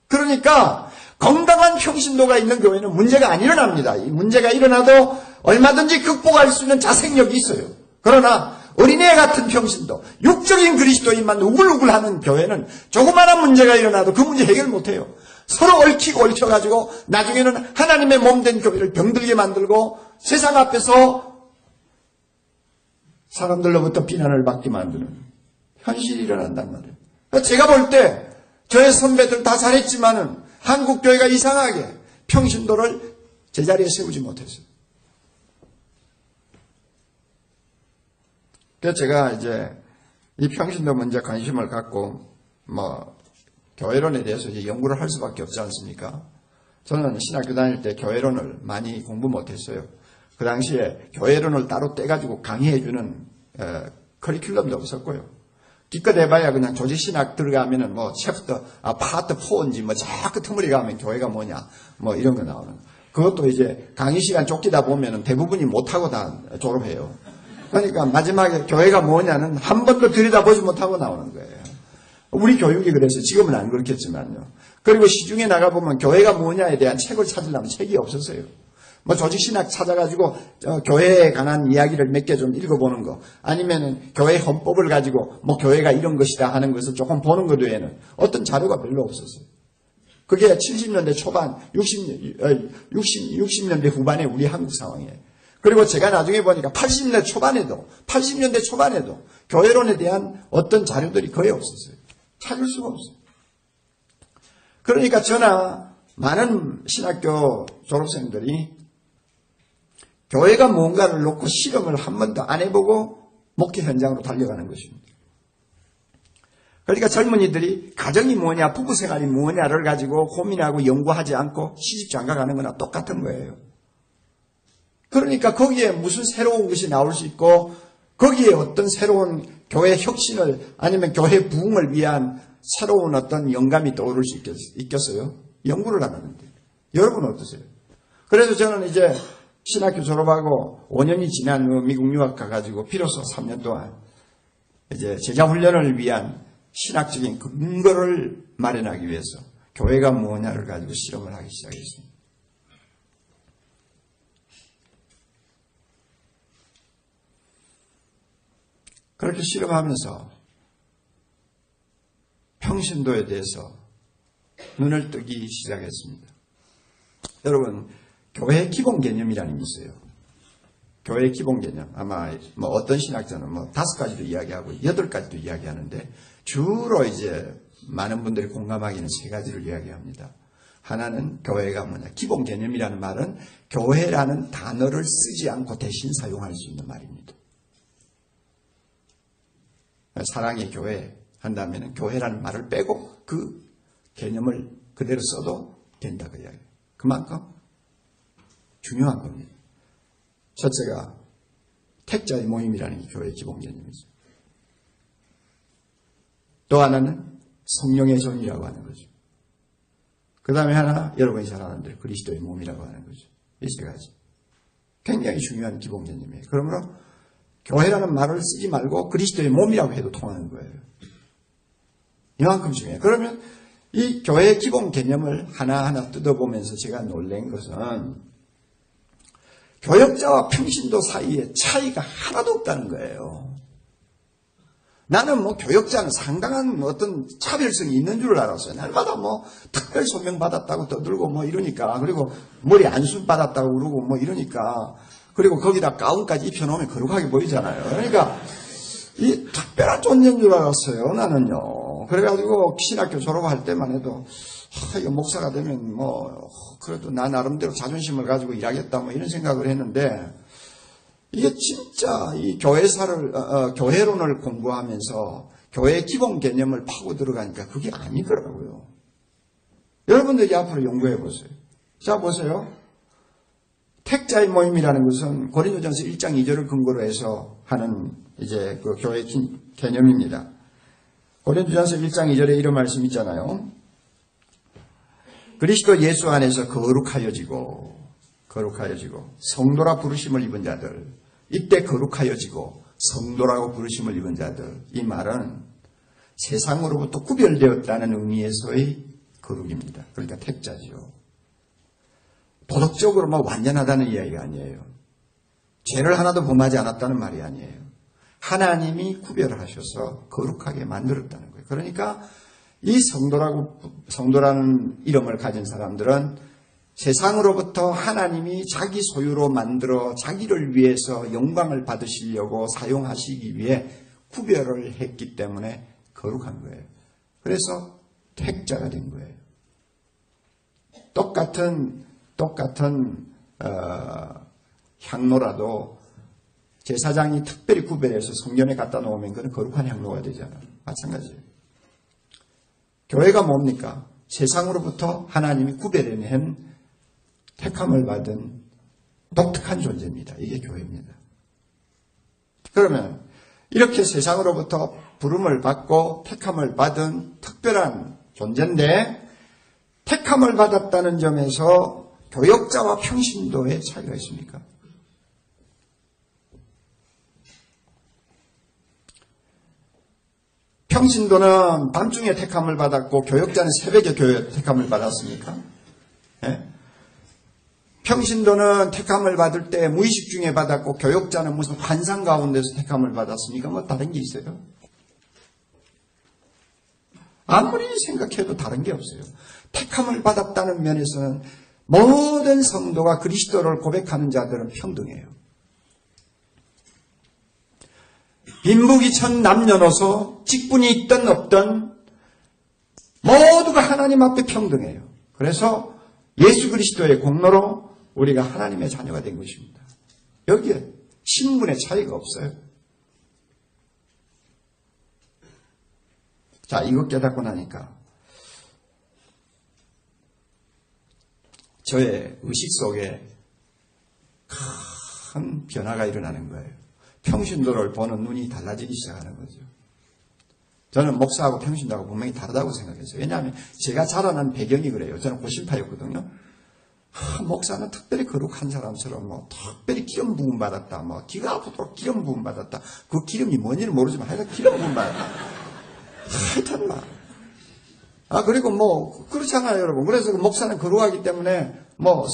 그러니까 건강한 평신도가 있는 교회는 문제가 안 일어납니다. 이 문제가 일어나도 얼마든지 극복할 수 있는 자생력이 있어요. 그러나 어린애 같은 평신도, 육적인 그리스도인만 우글우글하는 교회는 조그마한 문제가 일어나도 그 문제 해결 못해요. 서로 얽히고 얽혀가지고 나중에는 하나님의 몸된 교회를 병들게 만들고 세상 앞에서 사람들로부터 비난을 받게 만드는 현실이 일어난단 말이에요. 제가 볼 때 저의 선배들 다 잘했지만은 한국교회가 이상하게 평신도를 제자리에 세우지 못했어요. 그래서 제가 이제 이 평신도 문제에 관심을 갖고 교회론에 대해서 이제 연구를 할 수밖에 없지 않습니까? 저는 신학교 다닐 때 교회론을 많이 공부 못했어요. 그 당시에 교회론을 따로 떼가지고 강의해주는 커리큘럼도 없었고요. 기껏 해봐야 그냥 조직신학 들어가면은 챕터, 파트 4인지 자꾸 터무리 가면 교회가 뭐냐, 이런 거 나오는. 그것도 이제 강의 시간 쫓기다 보면은 대부분이 못하고 다 졸업해요. 그러니까 마지막에 교회가 뭐냐는 한 번도 들여다보지 못하고 나오는 거예요. 우리 교육이 그래서 지금은 안 그렇겠지만요. 그리고 시중에 나가보면 교회가 뭐냐에 대한 책을 찾으려면 책이 없었어요. 뭐 조직신학 찾아가지고 교회에 관한 이야기를 몇 개 좀 읽어보는 거, 아니면은 교회 헌법을 가지고 뭐 교회가 이런 것이다 하는 것을 조금 보는 것 외에는 어떤 자료가 별로 없었어요. 그게 70년대 초반, 60년대 후반에 우리 한국 상황이에요. 그리고 제가 나중에 보니까 80년대 초반에도 교회론에 대한 어떤 자료들이 거의 없었어요. 찾을 수가 없어요. 그러니까 저나 많은 신학교 졸업생들이 교회가 뭔가를 놓고 실험을 한 번도 안 해보고 목회 현장으로 달려가는 것입니다. 그러니까 젊은이들이 가정이 뭐냐, 부부생활이 뭐냐를 가지고 고민하고 연구하지 않고 시집장가 가는 거나 똑같은 거예요. 그러니까 거기에 무슨 새로운 것이 나올 수 있고, 거기에 어떤 새로운 교회 혁신을 아니면 교회 부흥을 위한 새로운 어떤 영감이 떠오를 수 있겠어요? 연구를 안 하는데. 여러분은 어떠세요? 그래서 저는 이제 신학교 졸업하고 5년이 지난 후 미국 유학 가가지고 비로소 3년 동안 이제 제자 훈련을 위한 신학적인 근거를 마련하기 위해서 교회가 뭐냐를 가지고 실험을 하기 시작했습니다. 그렇게 실험하면서 평신도에 대해서 눈을 뜨기 시작했습니다. 여러분, 교회 기본 개념이라는 게 있어요. 교회 기본 개념. 아마 뭐 어떤 신학자는 뭐 5가지도 이야기하고 8가지도 이야기하는데 주로 이제 많은 분들이 공감하기는 3가지를 이야기합니다. 하나는 교회가 뭐냐. 기본 개념이라는 말은 교회라는 단어를 쓰지 않고 대신 사용할 수 있는 말입니다. 사랑의 교회 한다면 교회라는 말을 빼고 그 개념을 그대로 써도 된다 그 이야기예요. 그만큼 중요한 겁니다. 첫째가 택자의 모임이라는 게 교회의 기본 개념이죠. 또 하나는 성령의 전이라고 하는 거죠. 그 다음에 하나 여러분이 잘 아는 대로 그리스도의 몸이라고 하는 거죠. 이 3가지. 굉장히 중요한 기본 개념이에요. 그러므로 교회라는 말을 쓰지 말고 그리스도의 몸이라고 해도 통하는 거예요. 이만큼 중요해요. 그러면 이 교회의 기본 개념을 하나하나 뜯어보면서 제가 놀란 것은 교역자와 평신도 사이에 차이가 하나도 없다는 거예요. 나는 뭐 교역자는 상당한 어떤 차별성이 있는 줄 알았어요. 날마다 뭐 특별 소명 받았다고 떠들고 뭐 이러니까, 그리고 머리 안수 받았다고 그러고 뭐 이러니까, 그리고 거기다 가운까지 입혀놓으면 거룩하게 보이잖아요. 그러니까 이 특별한 존재인 줄 알았어요, 나는요. 그래가지고 신학교 졸업할 때만 해도 이거 목사가 되면 뭐 그래도 나 나름대로 자존심을 가지고 일하겠다 뭐 이런 생각을 했는데, 이게 진짜 이 교회론을 공부하면서 교회의 기본 개념을 파고 들어가니까 그게 아니더라고요. 여러분들이 앞으로 연구해 보세요. 자, 보세요. 택자의 모임이라는 것은 고린도전서 1장 2절을 근거로 해서 하는 이제 그 교회 개념입니다. 고린도전서 1장 2절에 이런 말씀 있잖아요. 그리스도 예수 안에서 거룩하여지고 성도라 부르심을 입은 자들, 이때 거룩하여지고 성도라고 부르심을 입은 자들, 이 말은 세상으로부터 구별되었다는 의미에서의 거룩입니다. 그러니까 택자죠. 도덕적으로 막 완전하다는 이야기가 아니에요. 죄를 하나도 범하지 않았다는 말이 아니에요. 하나님이 구별하셔서 거룩하게 만들었다는 거예요. 그러니까 이 성도라는 이름을 가진 사람들은 세상으로부터 하나님이 자기 소유로 만들어 자기를 위해서 영광을 받으시려고 사용하시기 위해 구별을 했기 때문에 거룩한 거예요. 그래서 택자가 된 거예요. 똑같은 향로라도 제사장이 특별히 구별해서 성전에 갖다 놓으면 그건 거룩한 향로가 되잖아요. 마찬가지예요. 교회가 뭡니까? 세상으로부터 하나님이 구별해낸 택함을 받은 독특한 존재입니다. 이게 교회입니다. 그러면 이렇게 세상으로부터 부름을 받고 택함을 받은 특별한 존재인데, 택함을 받았다는 점에서 교역자와 평신도의 차이가 있습니까? 평신도는 밤중에 택함을 받았고 교역자는 새벽에 택함을 받았습니까? 예? 평신도는 택함을 받을 때 무의식 중에 받았고 교역자는 무슨 환상 가운데서 택함을 받았습니까? 뭐 다른 게 있어요? 아무리 생각해도 다른 게 없어요. 택함을 받았다는 면에서는 모든 성도가 그리스도를 고백하는 자들은 평등해요. 빈부귀천 남녀노소 직분이 있든 없든 모두가 하나님 앞에 평등해요. 그래서 예수 그리스도의 공로로 우리가 하나님의 자녀가 된 것입니다. 여기에 신분의 차이가 없어요. 자, 이거 깨닫고 나니까 저의 의식 속에 큰 변화가 일어나는 거예요. 평신도를 보는 눈이 달라지기 시작하는 거죠. 저는 목사하고 평신도하고 분명히 다르다고 생각했어요. 왜냐하면 제가 자라난 배경이 그래요. 저는 고신파였거든요. 목사는 특별히 거룩한 사람처럼 특별히 기름 부음 받았다. 기가 아프도록 기름 부음 받았다. 그 기름이 뭔지는 모르지만 하여튼 기름 부음 받았다. 하여튼 그리고 그렇잖아요, 여러분. 그래서 목사는 거룩하기 때문에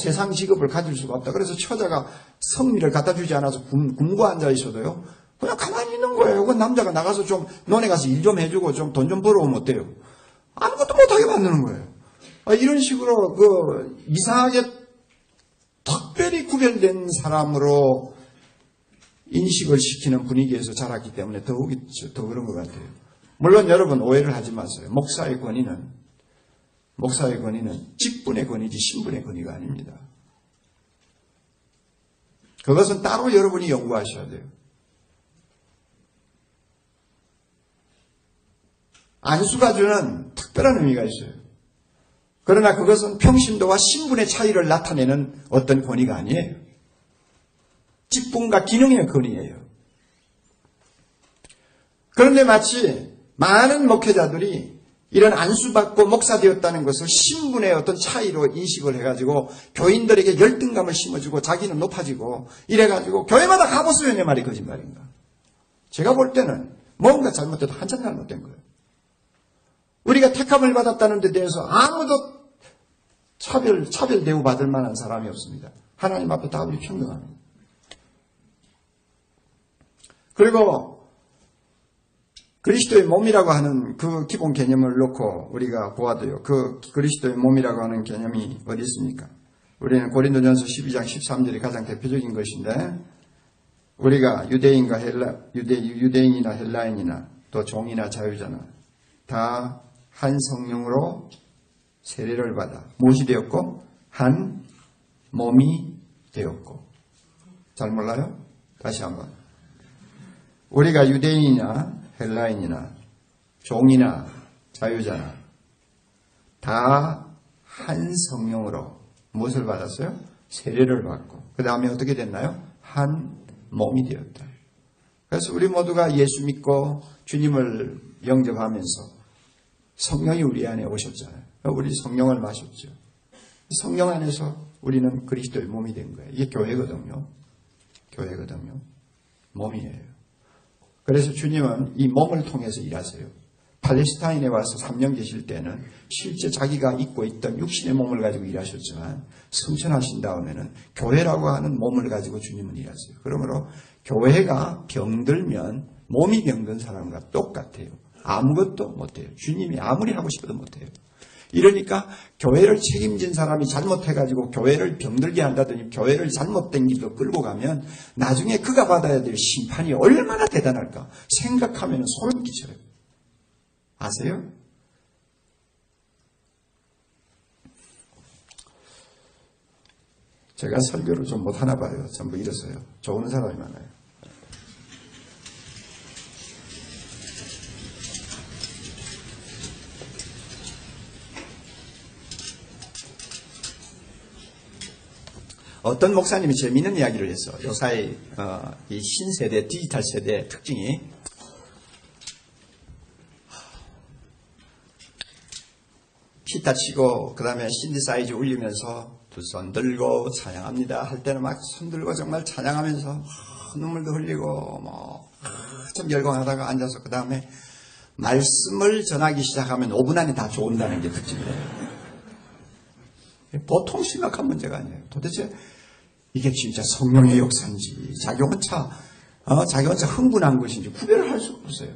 세상 직업을 가질 수가 없다. 그래서 처자가 성미를 갖다 주지 않아서 굶고 앉아 있어도요, 그냥 가만히 있는 거예요. 그 남자가 나가서 좀, 너네 가서 일 좀 해주고 좀 돈 좀 벌어오면 어때요? 아무것도 못하게 만드는 거예요. 이런 식으로 이상하게 특별히 구별된 사람으로 인식을 시키는 분위기에서 자랐기 때문에 더 그런 것 같아요. 물론 여러분 오해를 하지 마세요. 목사의 권위는 직분의 권위지 신분의 권위가 아닙니다. 그것은 따로 여러분이 연구하셔야 돼요. 안수가 주는 특별한 의미가 있어요. 그러나 그것은 평신도와 신분의 차이를 나타내는 어떤 권위가 아니에요. 직분과 기능의 권위예요. 그런데 마치 많은 목회자들이 이런 안수받고 목사 되었다는 것을 신분의 어떤 차이로 인식을 해가지고 교인들에게 열등감을 심어주고 자기는 높아지고 이래가지고 교회마다 가보세요. 내 말이 거짓말인가. 제가 볼 때는 뭔가 잘못돼도 한참 잘못된 거예요. 우리가 택함을 받았다는 데 대해서 아무도 차별 대우 받을 만한 사람이 없습니다. 하나님 앞에 다 우리 평등합니다. 그리고 그리스도의 몸이라고 하는 그 기본 개념을 놓고 우리가 보아도요. 그 그리스도의 몸이라고 하는 개념이 어디 있습니까? 우리는 고린도전서 12장 13절이 가장 대표적인 것인데 우리가 유대인이나 헬라인이나 또 종이나 자유자나 다 한 성령으로 세례를 받아 무엇이 되었고 한 몸이 되었고. 잘 몰라요? 다시 한번. 우리가 유대인이나 헬라인이나 종이나 자유자나 다 한 성령으로 무엇을 받았어요? 세례를 받고 그 다음에 어떻게 됐나요? 한 몸이 되었다. 그래서 우리 모두가 예수 믿고 주님을 영접하면서 성령이 우리 안에 오셨잖아요. 우리 성령을 마셨죠. 성령 안에서 우리는 그리스도의 몸이 된 거예요. 이게 교회거든요. 몸이에요. 그래서 주님은 이 몸을 통해서 일하세요. 팔레스타인에 와서 3년 계실 때는 실제 자기가 입고 있던 육신의 몸을 가지고 일하셨지만 승천하신 다음에는 교회라고 하는 몸을 가지고 주님은 일하세요. 그러므로 교회가 병들면 몸이 병든 사람과 똑같아요. 아무것도 못해요. 주님이 아무리 하고 싶어도 못해요. 이러니까 교회를 책임진 사람이 잘못해가지고 교회를 병들게 한다더니 교회를 잘못된 길로 끌고 가면 나중에 그가 받아야 될 심판이 얼마나 대단할까 생각하면 소름 끼쳐요. 아세요? 제가 설교를 좀 못하나 봐요. 전부 이랬어요. 좋은 사람이 많아요. 어떤 목사님이 재미있는 이야기를 했어. 요사이 이 신세대, 디지털 세대의 특징이 기타 치고 그 다음에 신디사이즈 울리면서 두 손 들고 찬양합니다 할 때는 막 손 들고 정말 찬양하면서 눈물도 흘리고 좀 열광하다가 앉아서 그 다음에 말씀을 전하기 시작하면 5분 안에 다 좋은다는 게 특징이에요. 보통 심각한 문제가 아니에요. 도대체 이게 진짜 성령의 역사인지 자기 혼자 흥분한 것인지 구별을 할 수가 없어요.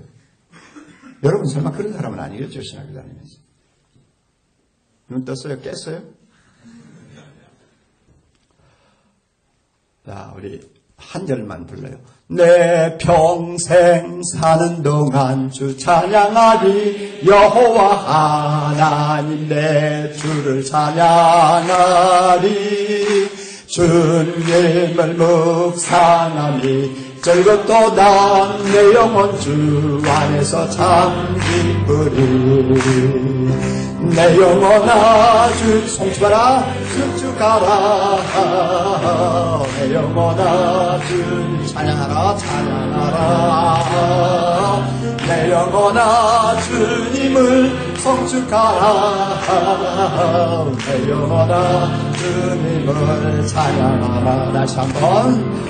여러분 설마 그런 사람은 아니겠죠? 신학교 다니면서. 눈 떴어요? 깼어요? 자, 우리 한 절만 불러요. 내 평생 사는 동안 주 찬양하리. 여호와 하나님 내 주를 찬양하리. 주님을 묵상하니 즐겁도다. 내 영혼 주 안에서 참 기쁘리. 내 영혼아 주 송축하라 송축하라. 내 영혼아 주 찬양하라 찬양하라. 내 영혼아 주님을 송축하라. 내 영혼아 주님을 찬양하라. 다시 한번.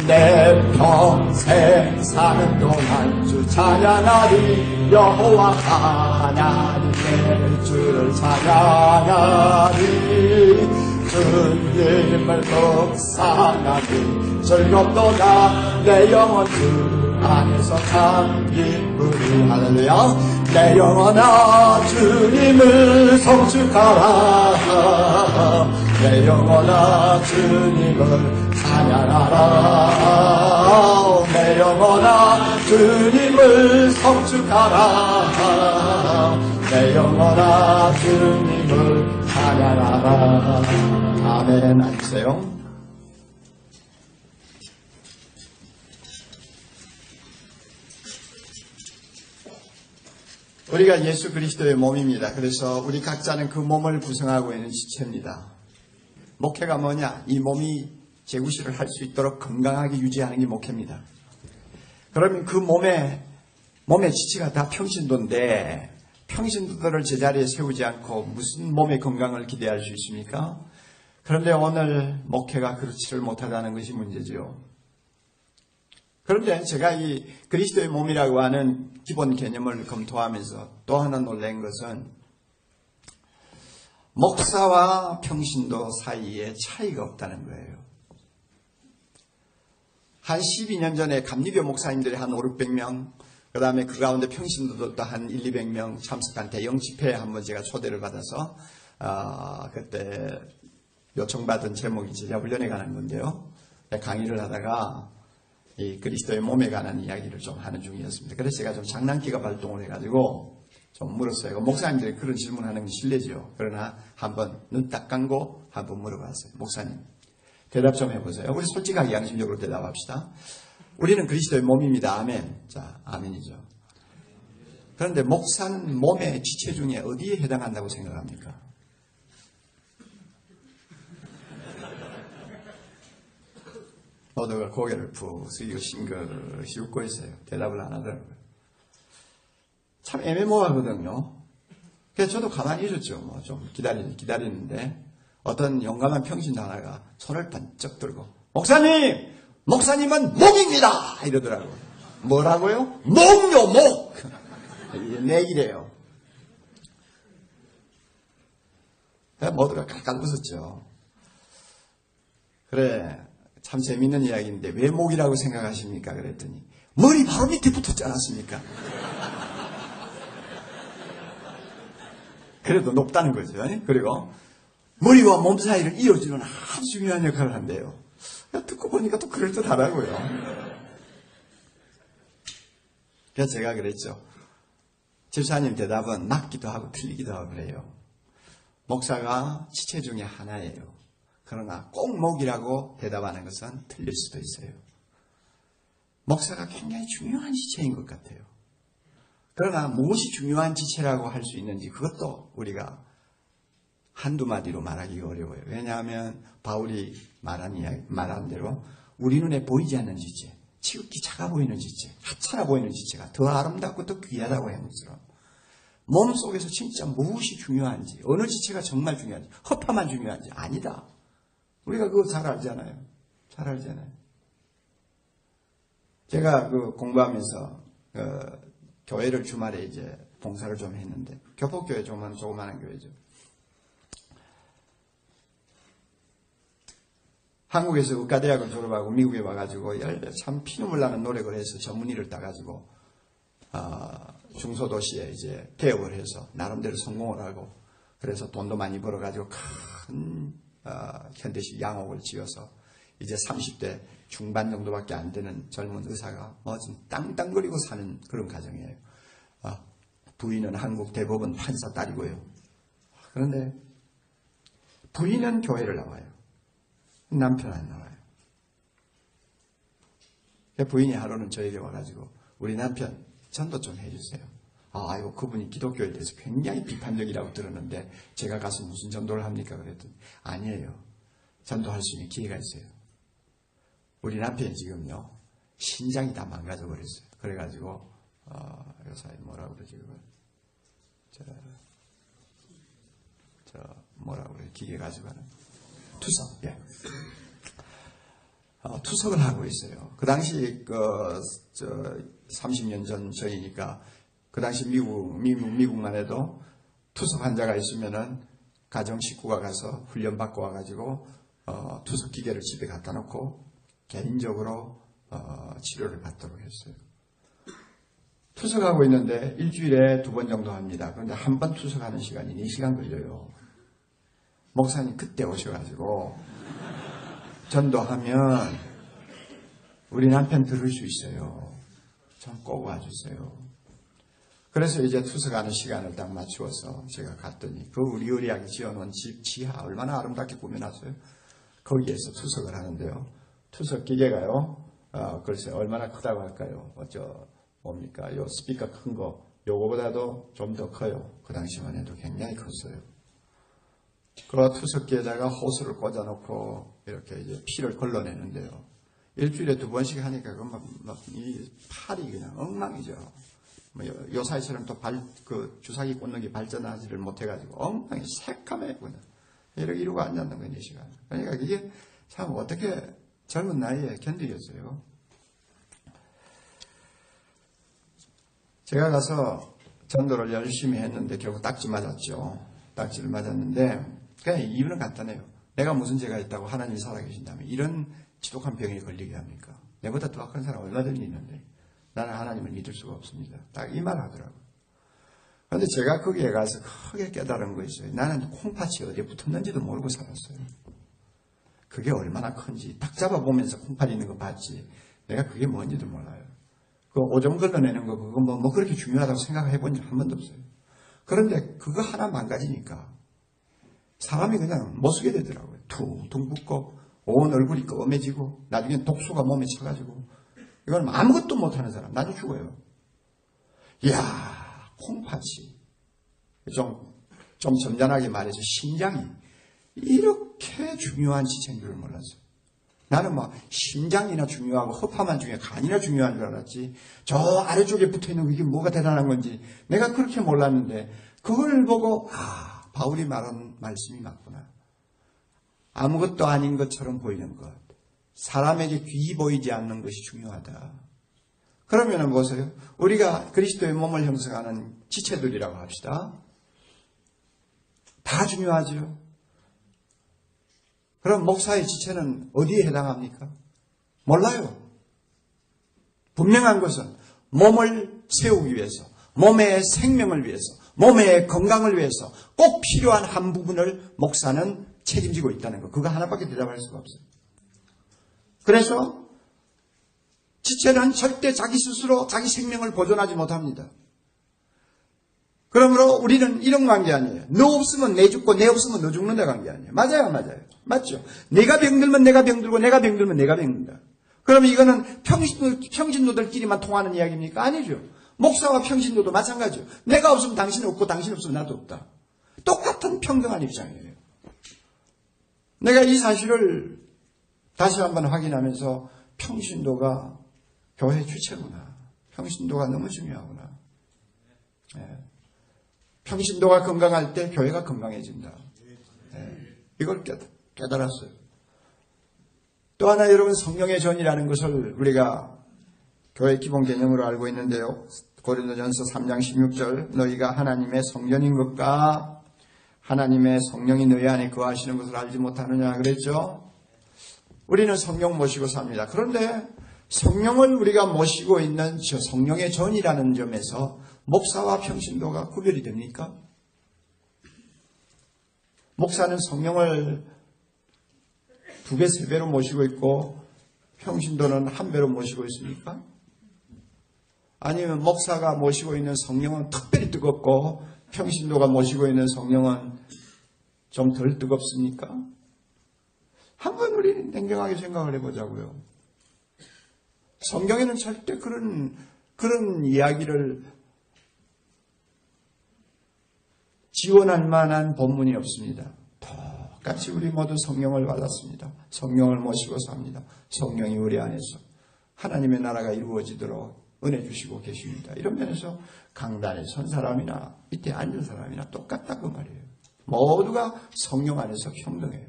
내 평생 사는 동안 주 찬양하리. 여호와 하나님 내 주를 찬양하리. 주님을 묵상하리. 즐겁도다. 내 영혼 주 안에서 참 기쁘리. 할렐루야. 내 영혼아 주님을 송축하라. 내 영혼아 주님을 찬양하라. 내 영혼아 주님을 송축하라. 내 영혼아 주님을 찬양하라. 아멘. 앉으세요. 우리가 예수 그리스도의 몸입니다. 그래서 우리 각자는 그 몸을 구성하고 있는 지체입니다. 목회가 뭐냐? 이 몸이 재구실을 할 수 있도록 건강하게 유지하는 게 목회입니다. 그러면 그 몸의 지체가 다 평신도인데 평신도들을 제자리에 세우지 않고 무슨 몸의 건강을 기대할 수 있습니까? 그런데 오늘 목회가 그렇지를 못하다는 것이 문제죠. 그런데 제가 이 그리스도의 몸이라고 하는 기본 개념을 검토하면서 또 하나 놀란 것은 목사와 평신도 사이에 차이가 없다는 거예요. 한 12년 전에 감리교 목사님들이 한 5, 600명, 그 다음에 그 가운데 평신도들도 한 1, 200명 참석한 대형 집회에 한번 제가 초대를 받아서 그때 요청받은 제목이 제자훈련에 관한 건데요. 강의를 하다가 이 그리스도의 몸에 관한 이야기를 좀 하는 중이었습니다. 그래서 제가 좀 장난기가 발동을 해가지고 좀 물었어요. 목사님들이 그런 질문하는 건 실례죠. 그러나 한번 눈 딱 감고 한번 물어봤어요. 목사님 대답 좀 해보세요. 우리 솔직하게 양심적으로 대답합시다. 우리는 그리스도의 몸입니다. 아멘. 자, 아멘이죠. 그런데 목사는 몸의 지체 중에 어디에 해당한다고 생각합니까? 모두가 고개를 푹 숙이고 싱긋이 웃고 있어요. 대답을 안 하더라고요. 참 애매모호하거든요. 그래서 저도 가만히 있었죠. 뭐 좀 기다리는데 어떤 용감한 평신도 하나가 손을 번쩍 들고 목사님은 목입니다! 이러더라고요. 뭐라고요? 목요, 목! 내기래요. 모두가 깔깔 웃었죠. 그래, 참 재밌는 이야기인데 왜 목이라고 생각하십니까? 그랬더니 머리 바로 밑에 붙었지 않았습니까? 그래도 높다는 거죠. 그리고 머리와 몸 사이를 이어주는 아주 중요한 역할을 한대요. 듣고 보니까 또 그럴듯하더라고요. 그래서 제가 그랬죠. 집사님 대답은 맞기도 하고 틀리기도 하고 그래요. 목사가 지체 중에 하나예요. 그러나 꼭 목이라고 대답하는 것은 틀릴 수도 있어요. 목사가 굉장히 중요한 지체인 것 같아요. 그러나 무엇이 중요한 지체라고 할 수 있는지 그것도 우리가 한두 마디로 말하기가 어려워요. 왜냐하면 바울이 말한 대로 우리 눈에 보이지 않는 지체, 지극히 작아 보이는 지체, 하찮아 보이는 지체가 더 아름답고 더 귀하다고 하는 것처럼 몸 속에서 진짜 무엇이 중요한지, 어느 지체가 정말 중요한지, 허파만 중요한지 아니다. 우리가 그거 잘 알잖아요. 잘 알잖아요. 제가 그 공부하면서 교회를 주말에 이제 봉사를 좀 했는데, 교포교회 조그마한 교회죠. 한국에서 의과대학을 졸업하고 미국에 와가지고 참 피눈물 나는 노력을 해서 전문의를 따가지고 중소도시에 이제 개업을 해서 나름대로 성공을 하고, 그래서 돈도 많이 벌어가지고 큰 현대식 양옥을 지어서 이제 30대 중반 정도밖에 안 되는 젊은 의사가 좀 땅땅거리고 사는 그런 가정이에요. 부인은 한국 대법원 판사 딸이고요. 그런데 부인은 교회를 나와요. 남편은 안 나와요. 부인이 하루는 저에게 와가지고 우리 남편 전도 좀 해주세요. 아이고, 그분이 기독교에 대해서 굉장히 비판적이라고 들었는데 제가 가서 무슨 전도를 합니까? 그랬더니 아니에요. 전도할 수 있는 기회가 있어요. 우리 남편이 지금요, 신장이 다 망가져 버렸어요. 그래가지고 요사이 뭐라고 그러지 그걸 뭐라고 그래, 기계 가지고 하는 투석. 예. 투석을 하고 있어요. 그 당시 30년 전이니까 그 당시 미국만 해도 투석 환자가 있으면은 가정 식구가 가서 훈련 받고 와가지고 투석 기계를 집에 갖다 놓고 개인적으로 치료를 받도록 했어요. 투석하고 있는데 일주일에 2번 정도 합니다. 그런데 한 번 투석하는 시간이 4시간 걸려요. 목사님 그때 오셔가지고 전도하면 우리 남편 들을 수 있어요. 좀 꼭 와주세요. 그래서 이제 투석하는 시간을 딱 맞추어서 제가 갔더니 그 의리의리하게 지어놓은 집 지하 얼마나 아름답게 꾸며놨어요. 거기에서 투석을 하는데요. 투석 기계가요. 글쎄 얼마나 크다고 할까요? 뭡니까? 요 스피커 큰 거 요거보다도 좀 더 커요. 그 당시만 해도 굉장히 컸어요. 그 투석기에다가 호스를 꽂아놓고 이렇게 이제 피를 걸러내는데요. 일주일에 2번씩 하니까 이 팔이 그냥 엉망이죠. 요사이처럼 또 주사기 꽂는 게 발전하지를 못해가지고 엉망이 새카매요 그냥. 이러고 앉았는 거예요, 4시간. 그러니까 이게 참 어떻게 젊은 나이에 견디겠어요. 제가 가서 전도를 열심히 했는데 결국 딱지 맞았죠. 딱지를 맞았는데 그냥 이유는 간단해요. 내가 무슨 죄가 있다고 하나님이 살아계신다면 이런 지독한 병에 걸리게 합니까? 내보다 더 악한 사람 얼마든지 있는데 나는 하나님을 믿을 수가 없습니다. 딱 이 말 하더라고요. 그런데 제가 거기에 가서 크게 깨달은 거 있어요. 나는 콩팥이 어디에 붙었는지도 모르고 살았어요. 그게 얼마나 큰지 딱 잡아보면서 콩팥 있는 거 봤지. 내가 그게 뭔지도 몰라요. 그 오점 걸러내는 거 그거 뭐 그렇게 중요하다고 생각해본 적 한 번도 없어요. 그런데 그거 하나 망가지니까 사람이 그냥 못 쓰게 되더라고요. 퉁퉁 붓고 온 얼굴이 검해지고 나중에 독소가 몸에 차가지고 이건 아무것도 못하는 사람 나중에 죽어요. 이야, 콩팥이 좀 점잖하게 말해서 심장이 이렇게 중요한 지체인 줄 몰랐어요. 나는 심장이나 중요하고 허파만 중요해 간이나 중요한 줄 알았지 저 아래쪽에 붙어있는 이게 뭐가 대단한 건지 내가 그렇게 몰랐는데 그걸 보고 바울이 말한 말씀이 맞구나. 아무것도 아닌 것처럼 보이는 것, 사람에게 귀히 보이지 않는 것이 중요하다. 그러면은 보세요. 우리가 그리스도의 몸을 형성하는 지체들이라고 합시다. 다 중요하죠. 그럼 목사의 지체는 어디에 해당합니까? 몰라요. 분명한 것은 몸을 세우기 위해서, 몸의 생명을 위해서, 몸의 건강을 위해서 꼭 필요한 한 부분을 목사는 책임지고 있다는 거. 그거 하나밖에 대답할 수가 없어요. 그래서 지체는 절대 자기 스스로 자기 생명을 보존하지 못합니다. 그러므로 우리는 이런 관계 아니에요. 너 없으면 내 죽고 내 없으면 너 죽는다 관계 아니에요. 맞아요, 맞아요. 맞죠? 내가 병들면 내가 병들고 내가 병들면 내가 병든다. 그러면 이거는 평신도들끼리만 통하는 이야기입니까? 아니죠. 목사와 평신도도 마찬가지죠. 내가 없으면 당신 없고 당신 없으면 나도 없다. 똑같은 평등한 입장이에요. 내가 이 사실을 다시 한번 확인하면서 평신도가 교회 주체구나. 평신도가 너무 중요하구나. 네. 평신도가 건강할 때 교회가 건강해진다. 네. 이걸 깨달았어요. 또 하나 여러분 성령의 전이라는 것을 우리가 교회 기본 개념으로 알고 있는데요. 고린도전서 3장 16절 너희가 하나님의 성전인 것과 하나님의 성령이 너희 안에 거하시는 것을 알지 못하느냐 그랬죠. 우리는 성령 모시고 삽니다. 그런데 성령을 우리가 모시고 있는 저 성령의 전이라는 점에서 목사와 평신도가 구별이 됩니까? 목사는 성령을 2배, 3배로 모시고 있고 평신도는 1배로 모시고 있습니까? 아니면 목사가 모시고 있는 성령은 특별히 뜨겁고 평신도가 모시고 있는 성령은 좀 덜 뜨겁습니까? 한번 우리 냉정하게 생각을 해보자고요. 성경에는 절대 그런 이야기를 지원할 만한 본문이 없습니다. 똑같이 우리 모두 성령을 받았습니다. 성령을 모시고 삽니다. 성령이 우리 안에서 하나님의 나라가 이루어지도록 은혜 주시고 계십니다. 이런 면에서 강단에 선 사람이나 밑에 앉은 사람이나 똑같다고 말이에요. 모두가 성령 안에서 평등해요.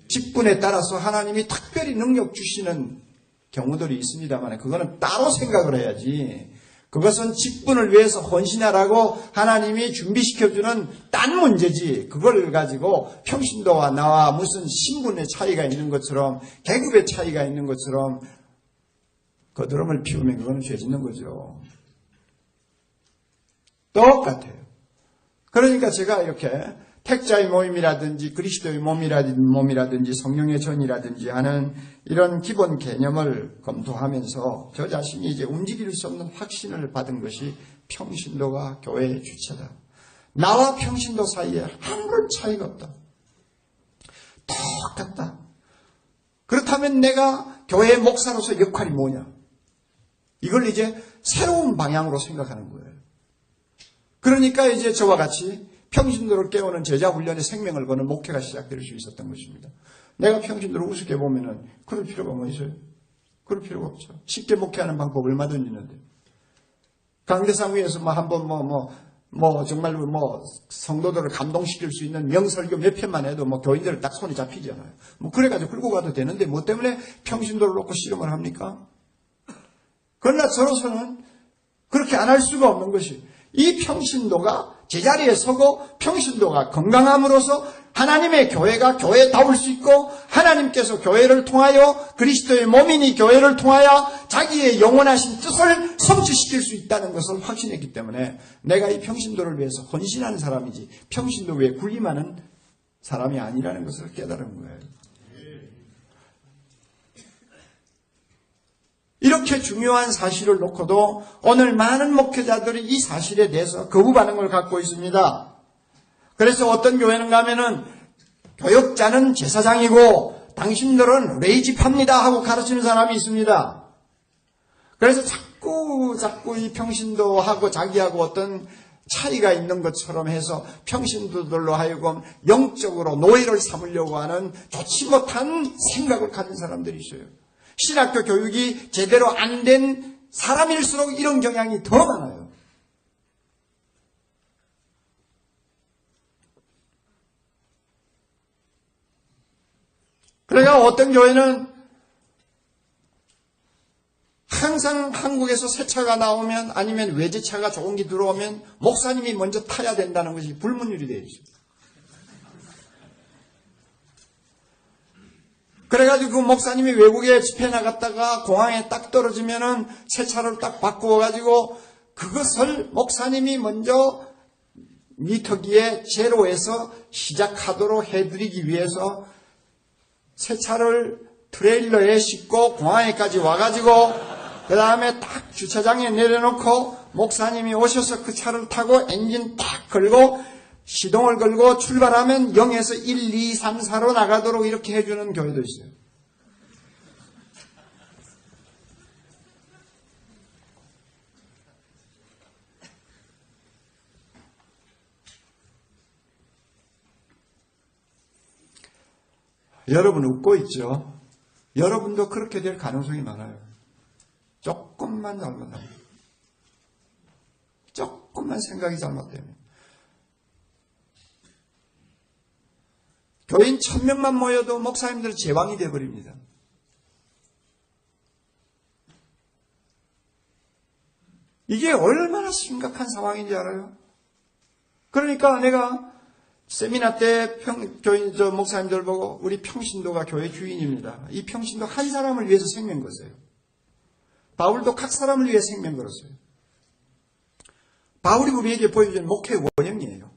직분에 따라서 하나님이 특별히 능력 주시는 경우들이 있습니다만 그거는 따로 생각을 해야지. 그것은 직분을 위해서 헌신하라고 하나님이 준비시켜주는 딴 문제지. 그걸 가지고 평신도와 나와 무슨 신분의 차이가 있는 것처럼 계급의 차이가 있는 것처럼 거드름을 피우면 그거는 죄 짓는 거죠. 똑같아요. 그러니까 제가 이렇게 택자의 모임이라든지 그리스도의 몸이라든지 성령의 전이라든지 하는 이런 기본 개념을 검토하면서 저 자신이 이제 움직일 수 없는 확신을 받은 것이 평신도가 교회의 주체다. 나와 평신도 사이에 아무런 차이가 없다. 똑같다. 그렇다면 내가 교회의 목사로서 역할이 뭐냐? 이걸 이제 새로운 방향으로 생각하는 거예요. 그러니까 이제 저와 같이 평신도를 깨우는 제자 훈련에 생명을 거는 목회가 시작될 수 있었던 것입니다. 내가 평신도를 우습게 보면은 그럴 필요가 뭐 있어요? 그럴 필요가 없죠. 쉽게 목회하는 방법 얼마든지 있는데. 강대상 위에서 정말 성도들을 감동시킬 수 있는 명설교 몇 편만 해도 교인들을 딱 손이 잡히잖아요. 그래가지고 끌고 가도 되는데 뭐 때문에 평신도를 놓고 씨름을 합니까? 그러나 저로서는 그렇게 안 할 수가 없는 것이 이 평신도가 제자리에 서고 평신도가 건강함으로써 하나님의 교회가 교회다울 수 있고 하나님께서 교회를 통하여 그리스도의 몸이니 교회를 통하여 자기의 영원하신 뜻을 성취시킬 수 있다는 것을 확신했기 때문에 내가 이 평신도를 위해서 헌신하는 사람이지 평신도 위에 군림하는 사람이 아니라는 것을 깨달은 거예요. 이렇게 중요한 사실을 놓고도 오늘 많은 목회자들이 이 사실에 대해서 거부 반응을 갖고 있습니다. 그래서 어떤 교회는 가면은 교역자는 제사장이고 당신들은 레이집합니다 하고 가르치는 사람이 있습니다. 그래서 자꾸 이 평신도하고 자기하고 어떤 차이가 있는 것처럼 해서 평신도들로 하여금 영적으로 노예를 삼으려고 하는 좋지 못한 생각을 가진 사람들이 있어요. 신학교 교육이 제대로 안 된 사람일수록 이런 경향이 더 많아요. 그러니까 어떤 교회는 항상 한국에서 새 차가 나오면 아니면 외제차가 좋은 게 들어오면 목사님이 먼저 타야 된다는 것이 불문율이 되어 있어요. 그래가지고 그 목사님이 외국에 집회 나갔다가 공항에 딱 떨어지면은 새 차를 딱 바꾸어가지고 그것을 목사님이 먼저 미터기에 제로에서 시작하도록 해드리기 위해서 새 차를 트레일러에 싣고 공항에까지 와가지고 그 다음에 딱 주차장에 내려놓고 목사님이 오셔서 그 차를 타고 엔진 딱 걸고 시동을 걸고 출발하면 0에서 1, 2, 3, 4로 나가도록 이렇게 해주는 교회도 있어요. 여러분 웃고 있죠? 여러분도 그렇게 될 가능성이 많아요. 조금만 잘못하면. 조금만 생각이 잘못되면. 교인 1000명만 모여도 목사님들은 제왕이 되어버립니다. 이게 얼마나 심각한 상황인지 알아요? 그러니까 내가 세미나 때 목사님들 보고 우리 평신도가 교회 주인입니다. 이 평신도 한 사람을 위해서 생명 거세요. 바울도 각 사람을 위해 생명 걸었어요. 바울이 우리에게 보여준 목회 원형이에요.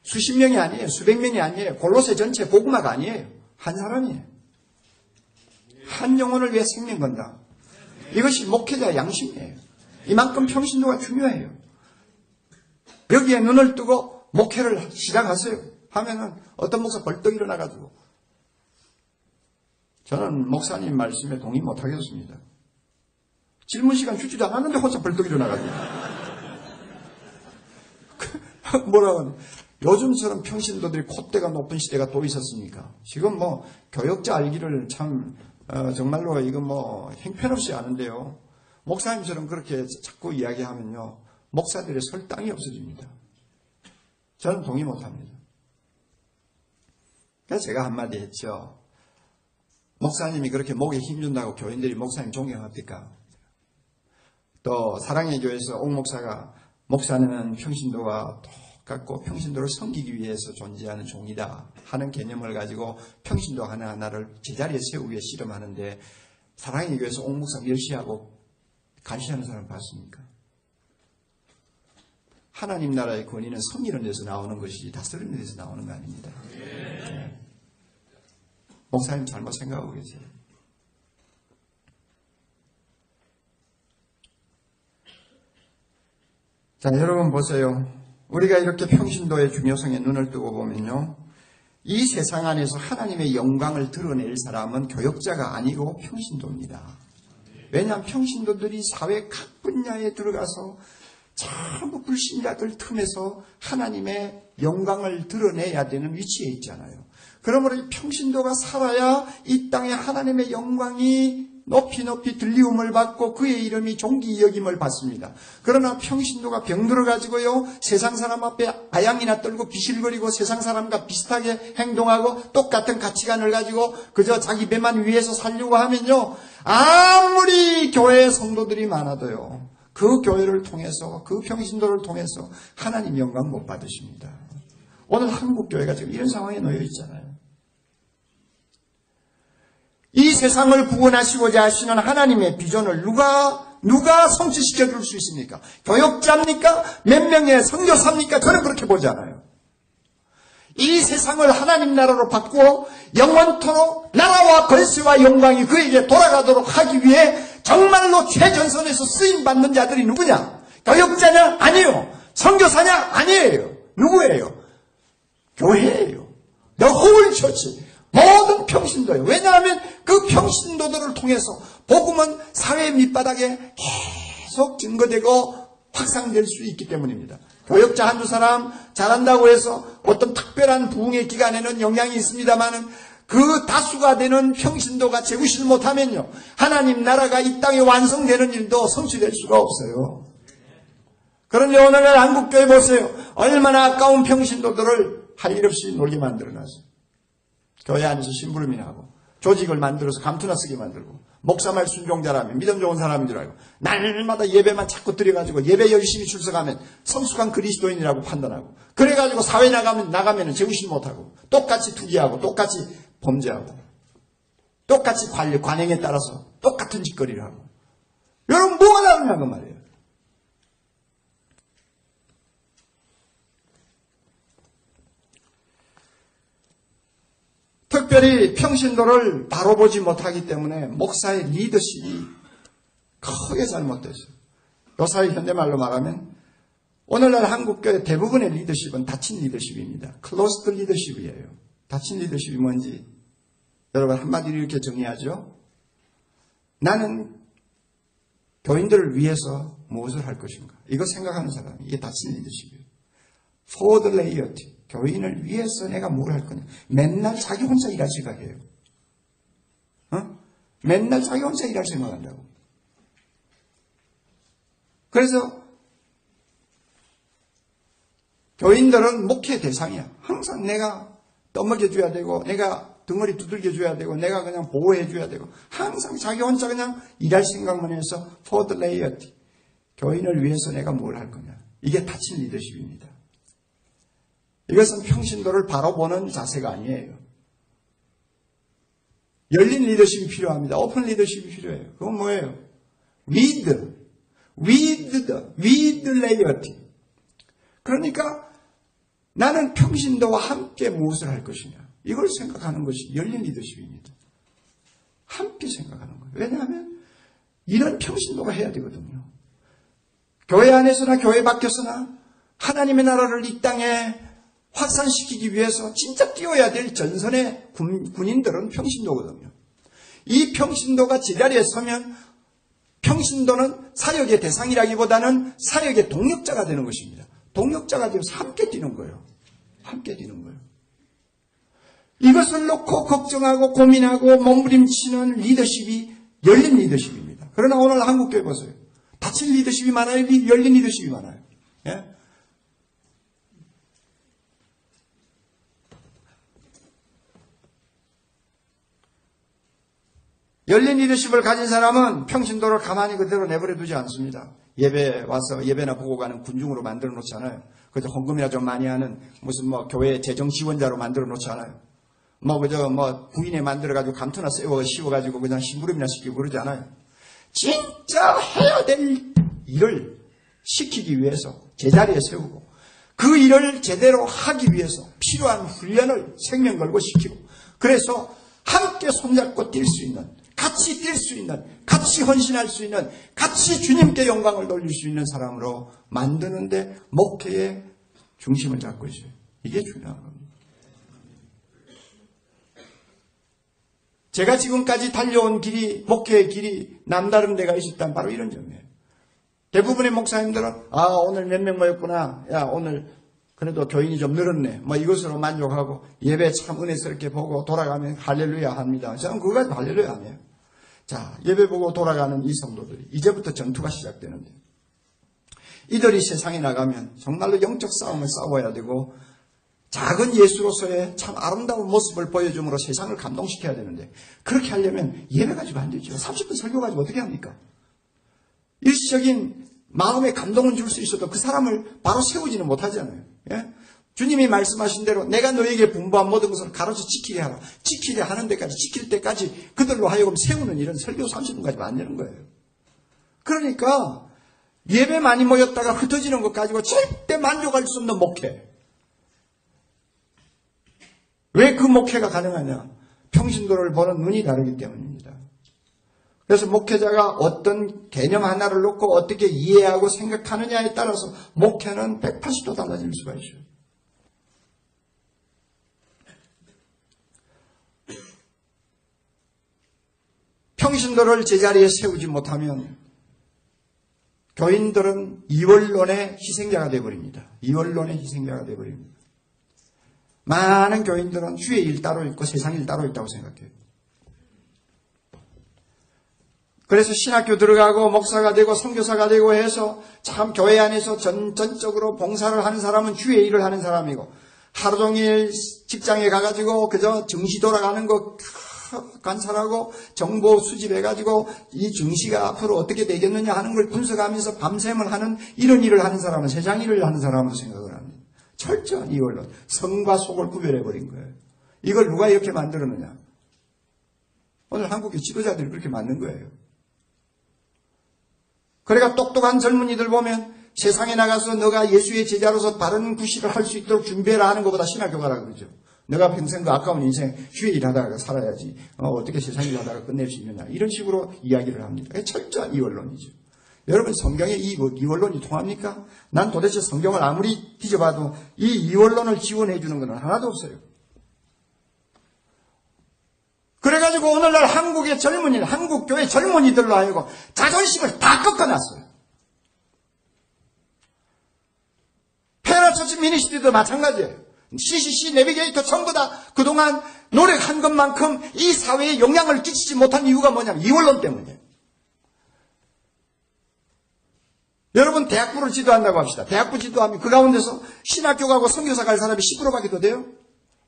수십 명이 아니에요. 수백 명이 아니에요. 골로새 전체 복음화가 아니에요. 한 사람이에요. 한 영혼을 위해 생명 건다. 이것이 목회자의 양심이에요. 이만큼 평신도가 중요해요. 여기에 눈을 뜨고 목회를 시작하세요 하면은 어떤 목사 벌떡 일어나가지고 저는 목사님 말씀에 동의 못하겠습니다. 질문 시간 주지도 않았는데 혼자 벌떡 일어나가지고 뭐라고 하니 요즘처럼 평신도들이 콧대가 높은 시대가 또 있었습니까? 지금 교역자 알기를 참 정말로 이거 형편없이 아는데요. 목사님처럼 그렇게 자꾸 이야기하면요 목사들의 설 땅이 없어집니다. 저는 동의 못합니다. 그래서 제가 한마디 했죠. 목사님이 그렇게 목에 힘준다고 교인들이 목사님 존경합니까? 또 사랑의 교회에서 옥 목사가 목사는 평신도와 똑같고 평신도를 섬기기 위해서 존재하는 종이다 하는 개념을 가지고 평신도 하나하나를 제자리에 세우기에 씨름하는데 사랑의 교회에서 옥 목사 멸시하고 감시하는 사람 봤습니까? 하나님 나라의 권위는 섬기는 데서 나오는 것이지 다스리는 데서 나오는 거 아닙니다. 네. 목사님 잘못 생각하고 계세요. 자, 여러분 보세요. 우리가 이렇게 평신도의 중요성에 눈을 뜨고 보면요. 이 세상 안에서 하나님의 영광을 드러낼 사람은 교역자가 아니고 평신도입니다. 왜냐하면 평신도들이 사회 각 분야에 들어가서 전부 불신자들 틈에서 하나님의 영광을 드러내야 되는 위치에 있잖아요. 그러므로 이 평신도가 살아야 이 땅에 하나님의 영광이 높이 높이 들리움을 받고 그의 이름이 존귀 여김을 받습니다. 그러나 평신도가 병들어가지고요 세상 사람 앞에 아양이나 떨고 비실거리고 세상 사람과 비슷하게 행동하고 똑같은 가치관을 가지고 그저 자기 배만 위해서 살려고 하면요 아무리 교회 성도들이 많아도요 그 교회를 통해서 그 평신도를 통해서 하나님 영광 못 받으십니다. 오늘 한국 교회가 지금 이런 상황에 놓여 있잖아요. 이 세상을 구원하시고자 하시는 하나님의 비전을 누가 성취시켜 줄 수 있습니까? 교역자입니까? 몇 명의 선교사입니까? 저는 그렇게 보지 않아요. 이 세상을 하나님 나라로 바꾸어 영원토록 나라와 권세와 영광이 그에게 돌아가도록 하기 위해 정말로 최전선에서 쓰임받는 자들이 누구냐? 교역자냐? 아니에요. 선교사냐? 아니에요. 누구예요? 교회예요. The whole church. 모든 평신도예요. 왜냐하면 그 평신도들을 통해서 복음은 사회 밑바닥에 계속 증거되고 확산될 수 있기 때문입니다. 교역자 한두 사람 잘한다고 해서 어떤 특별한 부흥의 기간에는 영향이 있습니다만은 그 다수가 되는 평신도가 재구실 못하면요 하나님 나라가 이 땅에 완성되는 일도 성취될 수가 없어요. 그런데 오늘날 한국교회 보세요. 얼마나 아까운 평신도들을 할 일 없이 놀게 만들어놨어요. 교회 안에서 심부름이나 하고 조직을 만들어서 감투나 쓰게 만들고 목사말 순종자라면 믿음 좋은 사람인 줄 알고 날마다 예배만 자꾸 드려가지고 예배 열심히 출석하면 성숙한 그리스도인이라고 판단하고 그래가지고 사회 나가면 재구실 못하고 똑같이 투기하고 똑같이 범죄하고 똑같이 관행에 따라서 똑같은 짓거리를 하고 여러분 뭐가 다르냐 그 말이에요. 특별히 평신도를 바로 보지 못하기 때문에 목사의 리더십이 크게 잘못됐어요. 요사이 현대말로 말하면 오늘날 한국교회 대부분의 리더십은 닫힌 리더십입니다. 클로스드 리더십이에요. 닫힌 리더십이 뭔지 여러분 한마디로 이렇게 정의하죠. 나는 교인들을 위해서 무엇을 할 것인가 이거 생각하는 사람이 이게 닫힌 리더십이에요. For the laity. 교인을 위해서 내가 뭘 할 거냐. 맨날 자기 혼자 일할 생각이에요. 맨날 자기 혼자 일할 생각한다고. 그래서 교인들은 목회 대상이야. 항상 내가 떠먹여줘야 되고 내가 덩어리 두들겨줘야 되고 내가 그냥 보호해줘야 되고 항상 자기 혼자 그냥 일할 생각만 해서 for the laity. 교인을 위해서 내가 뭘 할 거냐. 이게 닫힌 리더십입니다. 이것은 평신도를 바로 보는 자세가 아니에요. 열린 리더십이 필요합니다. 오픈 리더십이 필요해요. 그건 뭐예요? with laity. 그러니까 나는 평신도와 함께 무엇을 할 것이냐. 이걸 생각하는 것이 열린 리더십입니다. 함께 생각하는 거예요. 왜냐하면 이런 평신도가 해야 되거든요. 교회 안에서나 교회 밖에서나 하나님의 나라를 이 땅에 확산시키기 위해서 진짜 뛰어야 될 전선의 군인들은 평신도거든요. 이 평신도가 제자리에 서면 평신도는 사역의 대상이라기보다는 사역의 동력자가 되는 것입니다. 동력자가 되어서 함께 뛰는 거예요. 함께 뛰는 거예요. 이것을 놓고 걱정하고 고민하고 몸부림치는 리더십이 열린 리더십입니다. 그러나 오늘 한국교회 보세요. 닫힌 리더십이 많아요? 열린 리더십이 많아요? 예? 열린 리더십을 가진 사람은 평신도를 가만히 그대로 내버려 두지 않습니다. 예배 와서 예배나 보고 가는 군중으로 만들어 놓지 않아요. 그저 헌금이나 좀 많이 하는 무슨 교회 재정 지원자로 만들어 놓지 않아요. 부인에 만들어가지고 감투나 씌워가지고 그냥 심부름이나 시키고 그러지 않아요. 진짜 해야 될 일을 시키기 위해서 제자리에 세우고 그 일을 제대로 하기 위해서 필요한 훈련을 생명 걸고 시키고 그래서 함께 손잡고 뛸 수 있는 같이 뛸 수 있는 같이 헌신할 수 있는 같이 주님께 영광을 돌릴 수 있는 사람으로 만드는데 목회의 중심을 잡고 있어요. 이게 중요한 겁니다. 제가 지금까지 달려온 길이 목회의 길이 남다른 데가 있었다면 바로 이런 점이에요. 대부분의 목사님들은 오늘 몇 명 모였구나. 야 오늘 그래도 교인이 좀 늘었네. 이것으로 만족하고 예배 참 은혜스럽게 보고 돌아가면 할렐루야 합니다. 저는 그거 가지고 할렐루야 안 해요. 자, 예배 보고 돌아가는 이 성도들이 이제부터 전투가 시작되는데 이들이 세상에 나가면 정말로 영적 싸움을 싸워야 되고 작은 예수로서의 참 아름다운 모습을 보여줌으로 세상을 감동시켜야 되는데 그렇게 하려면 예배 가지고 안 되죠. 30분 설교 가지고 어떻게 합니까? 일시적인 마음의 감동은 줄 수 있어도 그 사람을 바로 세우지는 못하잖아요. 예? 주님이 말씀하신 대로 내가 너에게 분부한 모든 것을 가로쳐 지키게 하라. 지키려 하는 데까지 지킬 때까지 그들로 하여금 세우는 일은 설교 30분까지 안 되는 거예요. 그러니까 예배 많이 모였다가 흩어지는 것 가지고 절대 만족할 수 없는 목회. 왜 그 목회가 가능하냐? 평신도를 보는 눈이 다르기 때문입니다. 그래서 목회자가 어떤 개념 하나를 놓고 어떻게 이해하고 생각하느냐에 따라서 목회는 180도 달라질 수가 있어요. 평신도를 제자리에 세우지 못하면 교인들은 이원론의 희생자가 되어버립니다. 이원론의 희생자가 되어버립니다. 많은 교인들은 주의 일 따로 있고 세상 일 따로 있다고 생각해요. 그래서 신학교 들어가고 목사가 되고 선교사가 되고 해서 참 교회 안에서 전적으로 봉사를 하는 사람은 주의 일을 하는 사람이고 하루 종일 직장에 가가지고 그저 증시 돌아가는 거 관찰하고 정보 수집해가지고 이 증시가 앞으로 어떻게 되겠느냐 하는 걸 분석하면서 밤샘을 하는 이런 일을 하는 사람은 세상 일을 하는 사람으로 생각을 합니다. 철저한 이원론, 성과 속을 구별해버린 거예요. 이걸 누가 이렇게 만들었느냐? 오늘 한국의 지도자들이 그렇게 만든 거예요. 그러니까 똑똑한 젊은이들 보면 세상에 나가서 너가 예수의 제자로서 바른 구실을 할 수 있도록 준비해라 하는 것보다 신학교 가라 그러죠. 너가 평생 그 아까운 인생 주의 일하다가 살아야지 어떻게 세상 일하다가 끝낼 수 있느냐 이런 식으로 이야기를 합니다. 철저한 이원론이죠. 여러분 성경에 이 이원론이 통합니까? 난 도대체 성경을 아무리 뒤져봐도 이 이원론을 지원해 주는 건 하나도 없어요. 그래가지고 오늘날 한국의 젊은이, 한국교회 젊은이들로 하여금 자존심을 다 꺾어놨어요. 페라처치 미니스트리도 마찬가지예요. CCC, 내비게이터 전부 다 그동안 노력한 것만큼 이 사회에 영향을 끼치지 못한 이유가 뭐냐면 이원론 때문이에요. 여러분 대학부를 지도한다고 합시다. 대학부 지도하면 그 가운데서 신학교 가고 선교사 갈 사람이 10%밖에 더 돼요?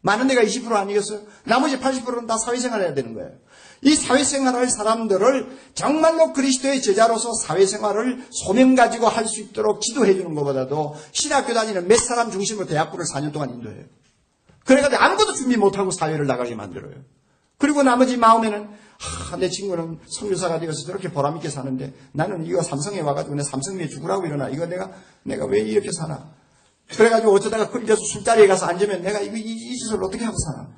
많은 데가 20% 아니겠어요? 나머지 80%는 다 사회생활 해야 되는 거예요. 이 사회생활할 사람들을 정말로 그리스도의 제자로서 사회생활을 소명 가지고 할 수 있도록 기도해 주는 것보다도 신학교 다니는 몇 사람 중심으로 대학부를 4년 동안 인도해요. 그래가지고 아무것도 준비 못하고 사회를 나가게 만들어요. 그리고 나머지 마음에는 내 친구는 선교사가 되어서 저렇게 보람있게 사는데 나는 이거 삼성에 와가지고 내 삼성에 죽으라고 이러나 이거 내가 왜 이렇게 사나. 그래가지고 어쩌다가 끌려서 술자리에 가서 앉으면 내가 이 짓을 어떻게 하고 사나.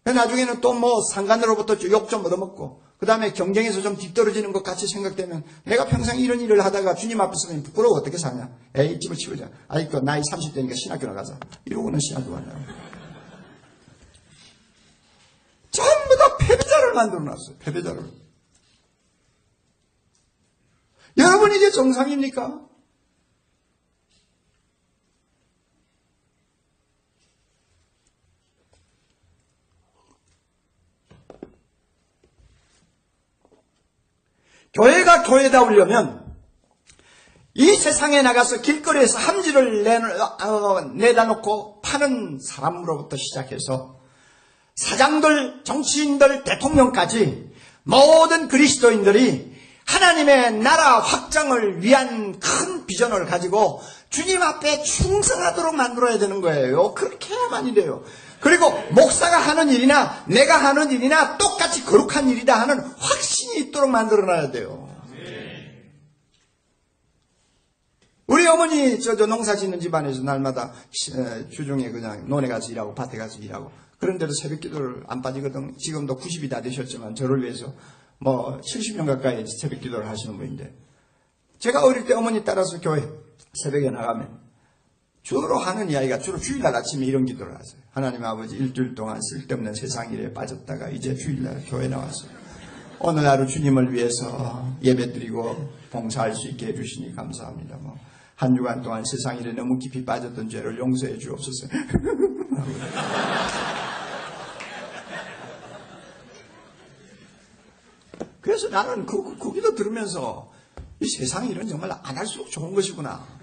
나중에는 또 뭐 상관으로부터 욕 좀 얻어먹고 그 다음에 경쟁에서 좀 뒤떨어지는 것 같이 생각되면 내가 평생 이런 일을 하다가 주님 앞에 서면 부끄러워 어떻게 사냐. 에이 집을 치우자. 아이고 나이 30대니까 신학교 나가자. 이러고는 신학교 가냐. 전부 다 패배자를 만들어놨어요. 패배자를. 여러분 이게 정상입니까? 교회가 교회다우려면 이 세상에 나가서 길거리에서 함지를 내다 놓고 파는 사람으로부터 시작해서 사장들, 정치인들, 대통령까지 모든 그리스도인들이 하나님의 나라 확장을 위한 큰 비전을 가지고 주님 앞에 충성하도록 만들어야 되는 거예요. 그렇게 해야만이 돼요. 그리고 목사가 하는 일이나 내가 하는 일이나 똑같이 거룩한 일이다 하는 확신이 있도록 만들어놔야 돼요. 우리 어머니 저 농사 짓는 집안에서 날마다 주중에 그냥 논에 가서 일하고 밭에 가서 일하고 그런데도 새벽 기도를 안 빠지거든. 지금도 90이 다 되셨지만 저를 위해서 뭐 70년 가까이 새벽 기도를 하시는 분인데 제가 어릴 때 어머니 따라서 교회 새벽에 나가면 주로 하는 이야기가 주로 주일날 아침에 이런 기도를 하세요. 하나님 아버지 일주일 동안 쓸데없는 세상 일에 빠졌다가 이제 주일날 교회 나왔어요. 오늘 하루 주님을 위해서 예배드리고 봉사할 수 있게 해주시니 감사합니다. 한 주간 동안 세상 일에 너무 깊이 빠졌던 죄를 용서해 주옵소서. 그래서 나는 그 기도 들으면서 이 세상 일은 정말 안 할수록 좋은 것이구나.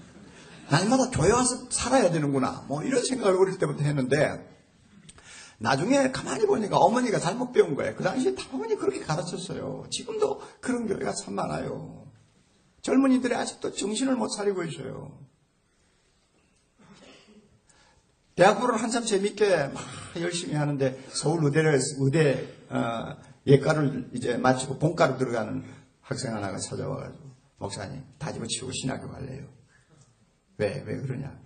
날마다 교회 와서 살아야 되는구나. 이런 생각을 어릴 때부터 했는데 나중에 가만히 보니까 어머니가 잘못 배운 거예요. 그 당시에 당연히 그렇게 가르쳤어요. 지금도 그런 교회가 참 많아요. 젊은이들이 아직도 정신을 못 차리고 있어요. 대학부를 한참 재밌게 막 열심히 하는데 서울 의대 예과를 이제 마치고 본과로 들어가는 학생 하나가 찾아와가지고 목사님 다 집어치우고 신학교 갈래요. 왜 그러냐?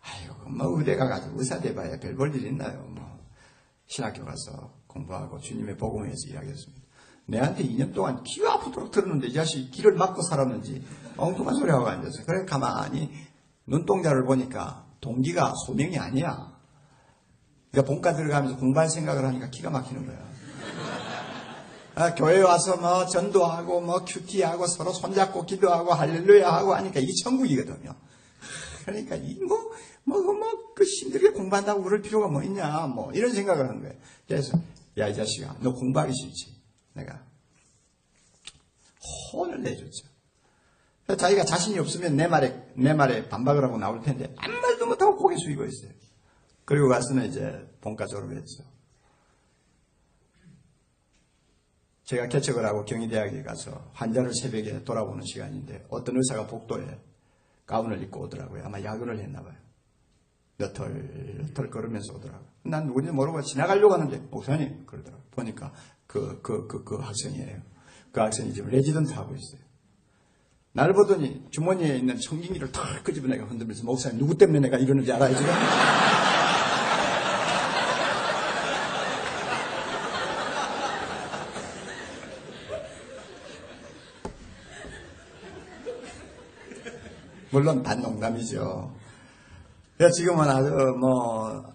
아이고 의대 가가지고 의사 돼봐야 별 볼 일 있나요? 신학교 가서 공부하고 주님의 복음에서 일하겠습니다. 내한테 2년 동안 귀가 아프도록 들었는데 이 자식이 귀를 막고 살았는지 엉뚱한 소리 하고 앉았어요. 그래 가만히 눈동자를 보니까 동기가 소명이 아니야. 그러니까 본과 들어가면서 공부할 생각을 하니까 기가 막히는 거야. 교회에 와서 전도하고 큐티하고 서로 손잡고 기도하고 할렐루야 하고 하니까 이게 천국이거든요. 그러니까 그 힘들게 공부한다고 그럴 필요가 뭐 있냐 이런 생각을 하는 거예요. 그래서 야 이 자식아 너 공부하기 싫지? 내가 혼을 내줬죠. 자기가 자신이 없으면 내 말에 반박을 하고 나올 텐데 아무 말도 못하고 고개 숙이고 있어요. 그리고 가서는 이제 본과 졸업했죠. 제가 개척을 하고 경희대학에 가서 환자를 새벽에 돌아보는 시간인데 어떤 의사가 복도에 가운을 입고 오더라고요. 아마 야근을 했나 봐요. 몇 털 걸으면서 오더라고요. 난 누군지 모르고 지나가려고 하는데 목사님 그러더라고요. 보니까 그 학생이에요. 그 학생이 지금 레지던트 하고 있어요. 나를 보더니 주머니에 있는 청진기를 탁 끄집어 내가 흔들면서 목사님 누구 때문에 내가 이러는지 알아요 지금? 물론 반농담이죠. 지금은 아주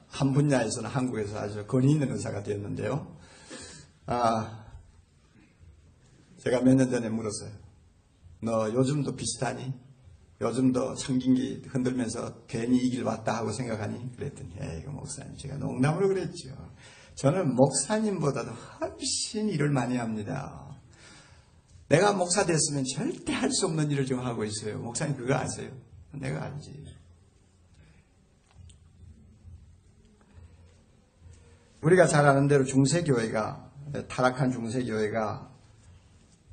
한 분야에서는 한국에서 아주 권위 있는 의사가 되었는데요. 제가 몇 년 전에 물었어요. 너 요즘도 비슷하니? 요즘도 청진기 흔들면서 괜히 이 길 왔다 하고 생각하니? 그랬더니 에이 목사님 제가 농담으로 그랬죠. 저는 목사님보다도 훨씬 일을 많이 합니다. 내가 목사 됐으면 절대 할 수 없는 일을 지금 하고 있어요. 목사님 그거 아세요? 내가 알지. 우리가 잘 아는 대로 중세교회가 타락한 중세교회가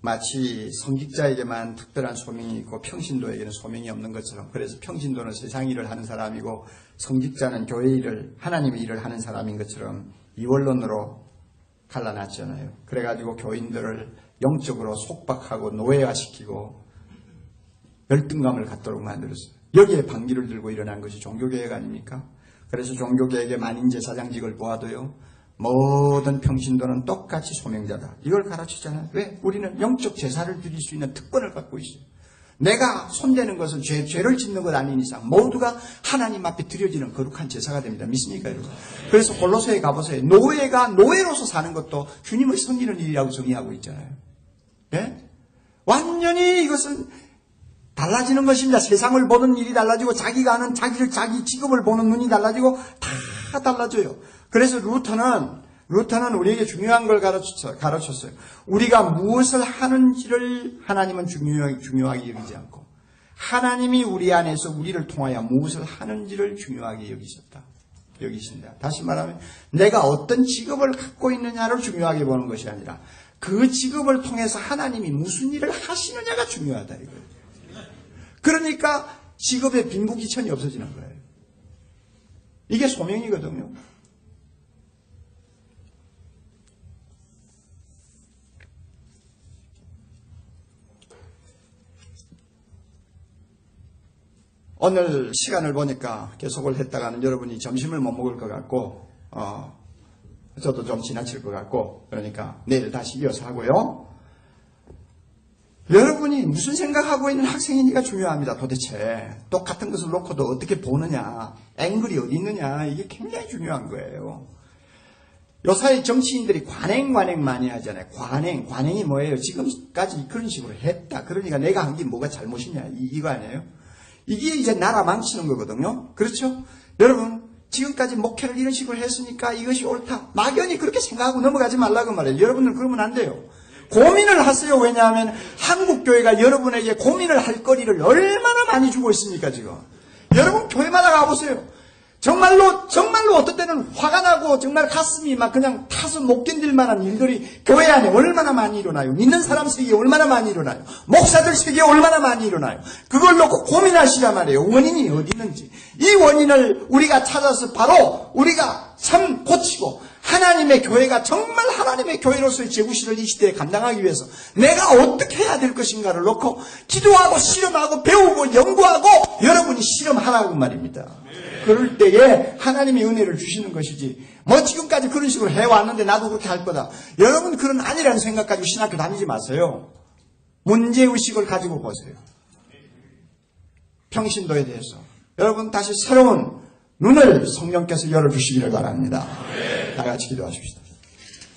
마치 성직자에게만 특별한 소명이 있고 평신도에게는 소명이 없는 것처럼, 그래서 평신도는 세상 일을 하는 사람이고 성직자는 교회 일을, 하나님의 일을 하는 사람인 것처럼 이원론으로 갈라놨잖아요. 그래가지고 교인들을 영적으로 속박하고 노예화시키고 열등감을 갖도록 만들었어요. 여기에 방귀를 들고 일어난 것이 종교개혁 아닙니까? 그래서 종교개혁의 만인제사장직을 보아도요, 모든 평신도는 똑같이 소명자다, 이걸 가르치잖아요. 왜? 우리는 영적 제사를 드릴 수 있는 특권을 갖고 있어요. 내가 손대는 것은 죄를 짓는 것 아닌 이상 모두가 하나님 앞에 드려지는 거룩한 제사가 됩니다. 믿습니까, 여러분? 그래서 골로새에 가보세요. 노예가 노예로서 사는 것도 주님을 섬기는 일이라고 정의하고 있잖아요. 예? 완전히 이것은 달라지는 것입니다. 세상을 보는 일이 달라지고 자기가 아는 자기 직업을 보는 눈이 달라지고 다 달라져요. 그래서 루터는 우리에게 중요한 걸 가르쳤어요. 우리가 무엇을 하는지를 하나님은 중요하게 여기지 않고 하나님이 우리 안에서 우리를 통하여 무엇을 하는지를 중요하게 여기십니다. 다시 말하면 내가 어떤 직업을 갖고 있느냐를 중요하게 보는 것이 아니라 그 직업을 통해서 하나님이 무슨 일을 하시느냐가 중요하다 이거예요. 그러니까 직업에 빈부귀천이 없어지는 거예요. 이게 소명이거든요. 오늘 시간을 보니까 계속을 했다가는 여러분이 점심을 못 먹을 것 같고, 저도 좀 지나칠 것 같고, 그러니까 내일 다시 이어서 하고요. 여러분이 무슨 생각하고 있는 학생이니까 중요합니다. 도대체 똑같은 것을 놓고도 어떻게 보느냐, 앵글이 어디 있느냐, 이게 굉장히 중요한 거예요. 요사이 정치인들이 관행 많이 하잖아요. 관행이 뭐예요? 지금까지 그런 식으로 했다, 그러니까 내가 한 게 뭐가 잘못이냐, 이거 아니에요? 이게 이제 나라 망치는 거거든요. 그렇죠? 여러분, 지금까지 목회를 이런 식으로 했으니까 이것이 옳다, 막연히 그렇게 생각하고 넘어가지 말라고 말해요. 여러분들 그러면 안 돼요. 고민을 하세요. 왜냐하면 한국교회가 여러분에게 고민을 할 거리를 얼마나 많이 주고 있습니까, 지금. 여러분 교회마다 가보세요. 정말로 어떤 때는 화가 나고 정말 가슴이 막 그냥 타서 못 견딜 만한 일들이 교회 안에 얼마나 많이 일어나요. 믿는 사람 세계에 얼마나 많이 일어나요. 목사들 세계에 얼마나 많이 일어나요. 그걸 놓고 고민하시란 말이에요. 원인이 어디 있는지. 이 원인을 우리가 찾아서 바로 우리가 참 고치고 하나님의 교회가 정말 하나님의 교회로서의 제구실을 이 시대에 감당하기 위해서 내가 어떻게 해야 될 것인가를 놓고 기도하고 실험하고 배우고 연구하고 여러분이 실험하라고 말입니다. 그럴 때에 하나님의 은혜를 주시는 것이지, 뭐 지금까지 그런 식으로 해왔는데 나도 그렇게 할 거다, 여러분 그런 아니라는 생각 가지고 신학교 다니지 마세요. 문제의식을 가지고 보세요. 평신도에 대해서 여러분 다시 새로운 눈을 성령께서 열어주시기를 바랍니다. 다 같이 기도하십시다.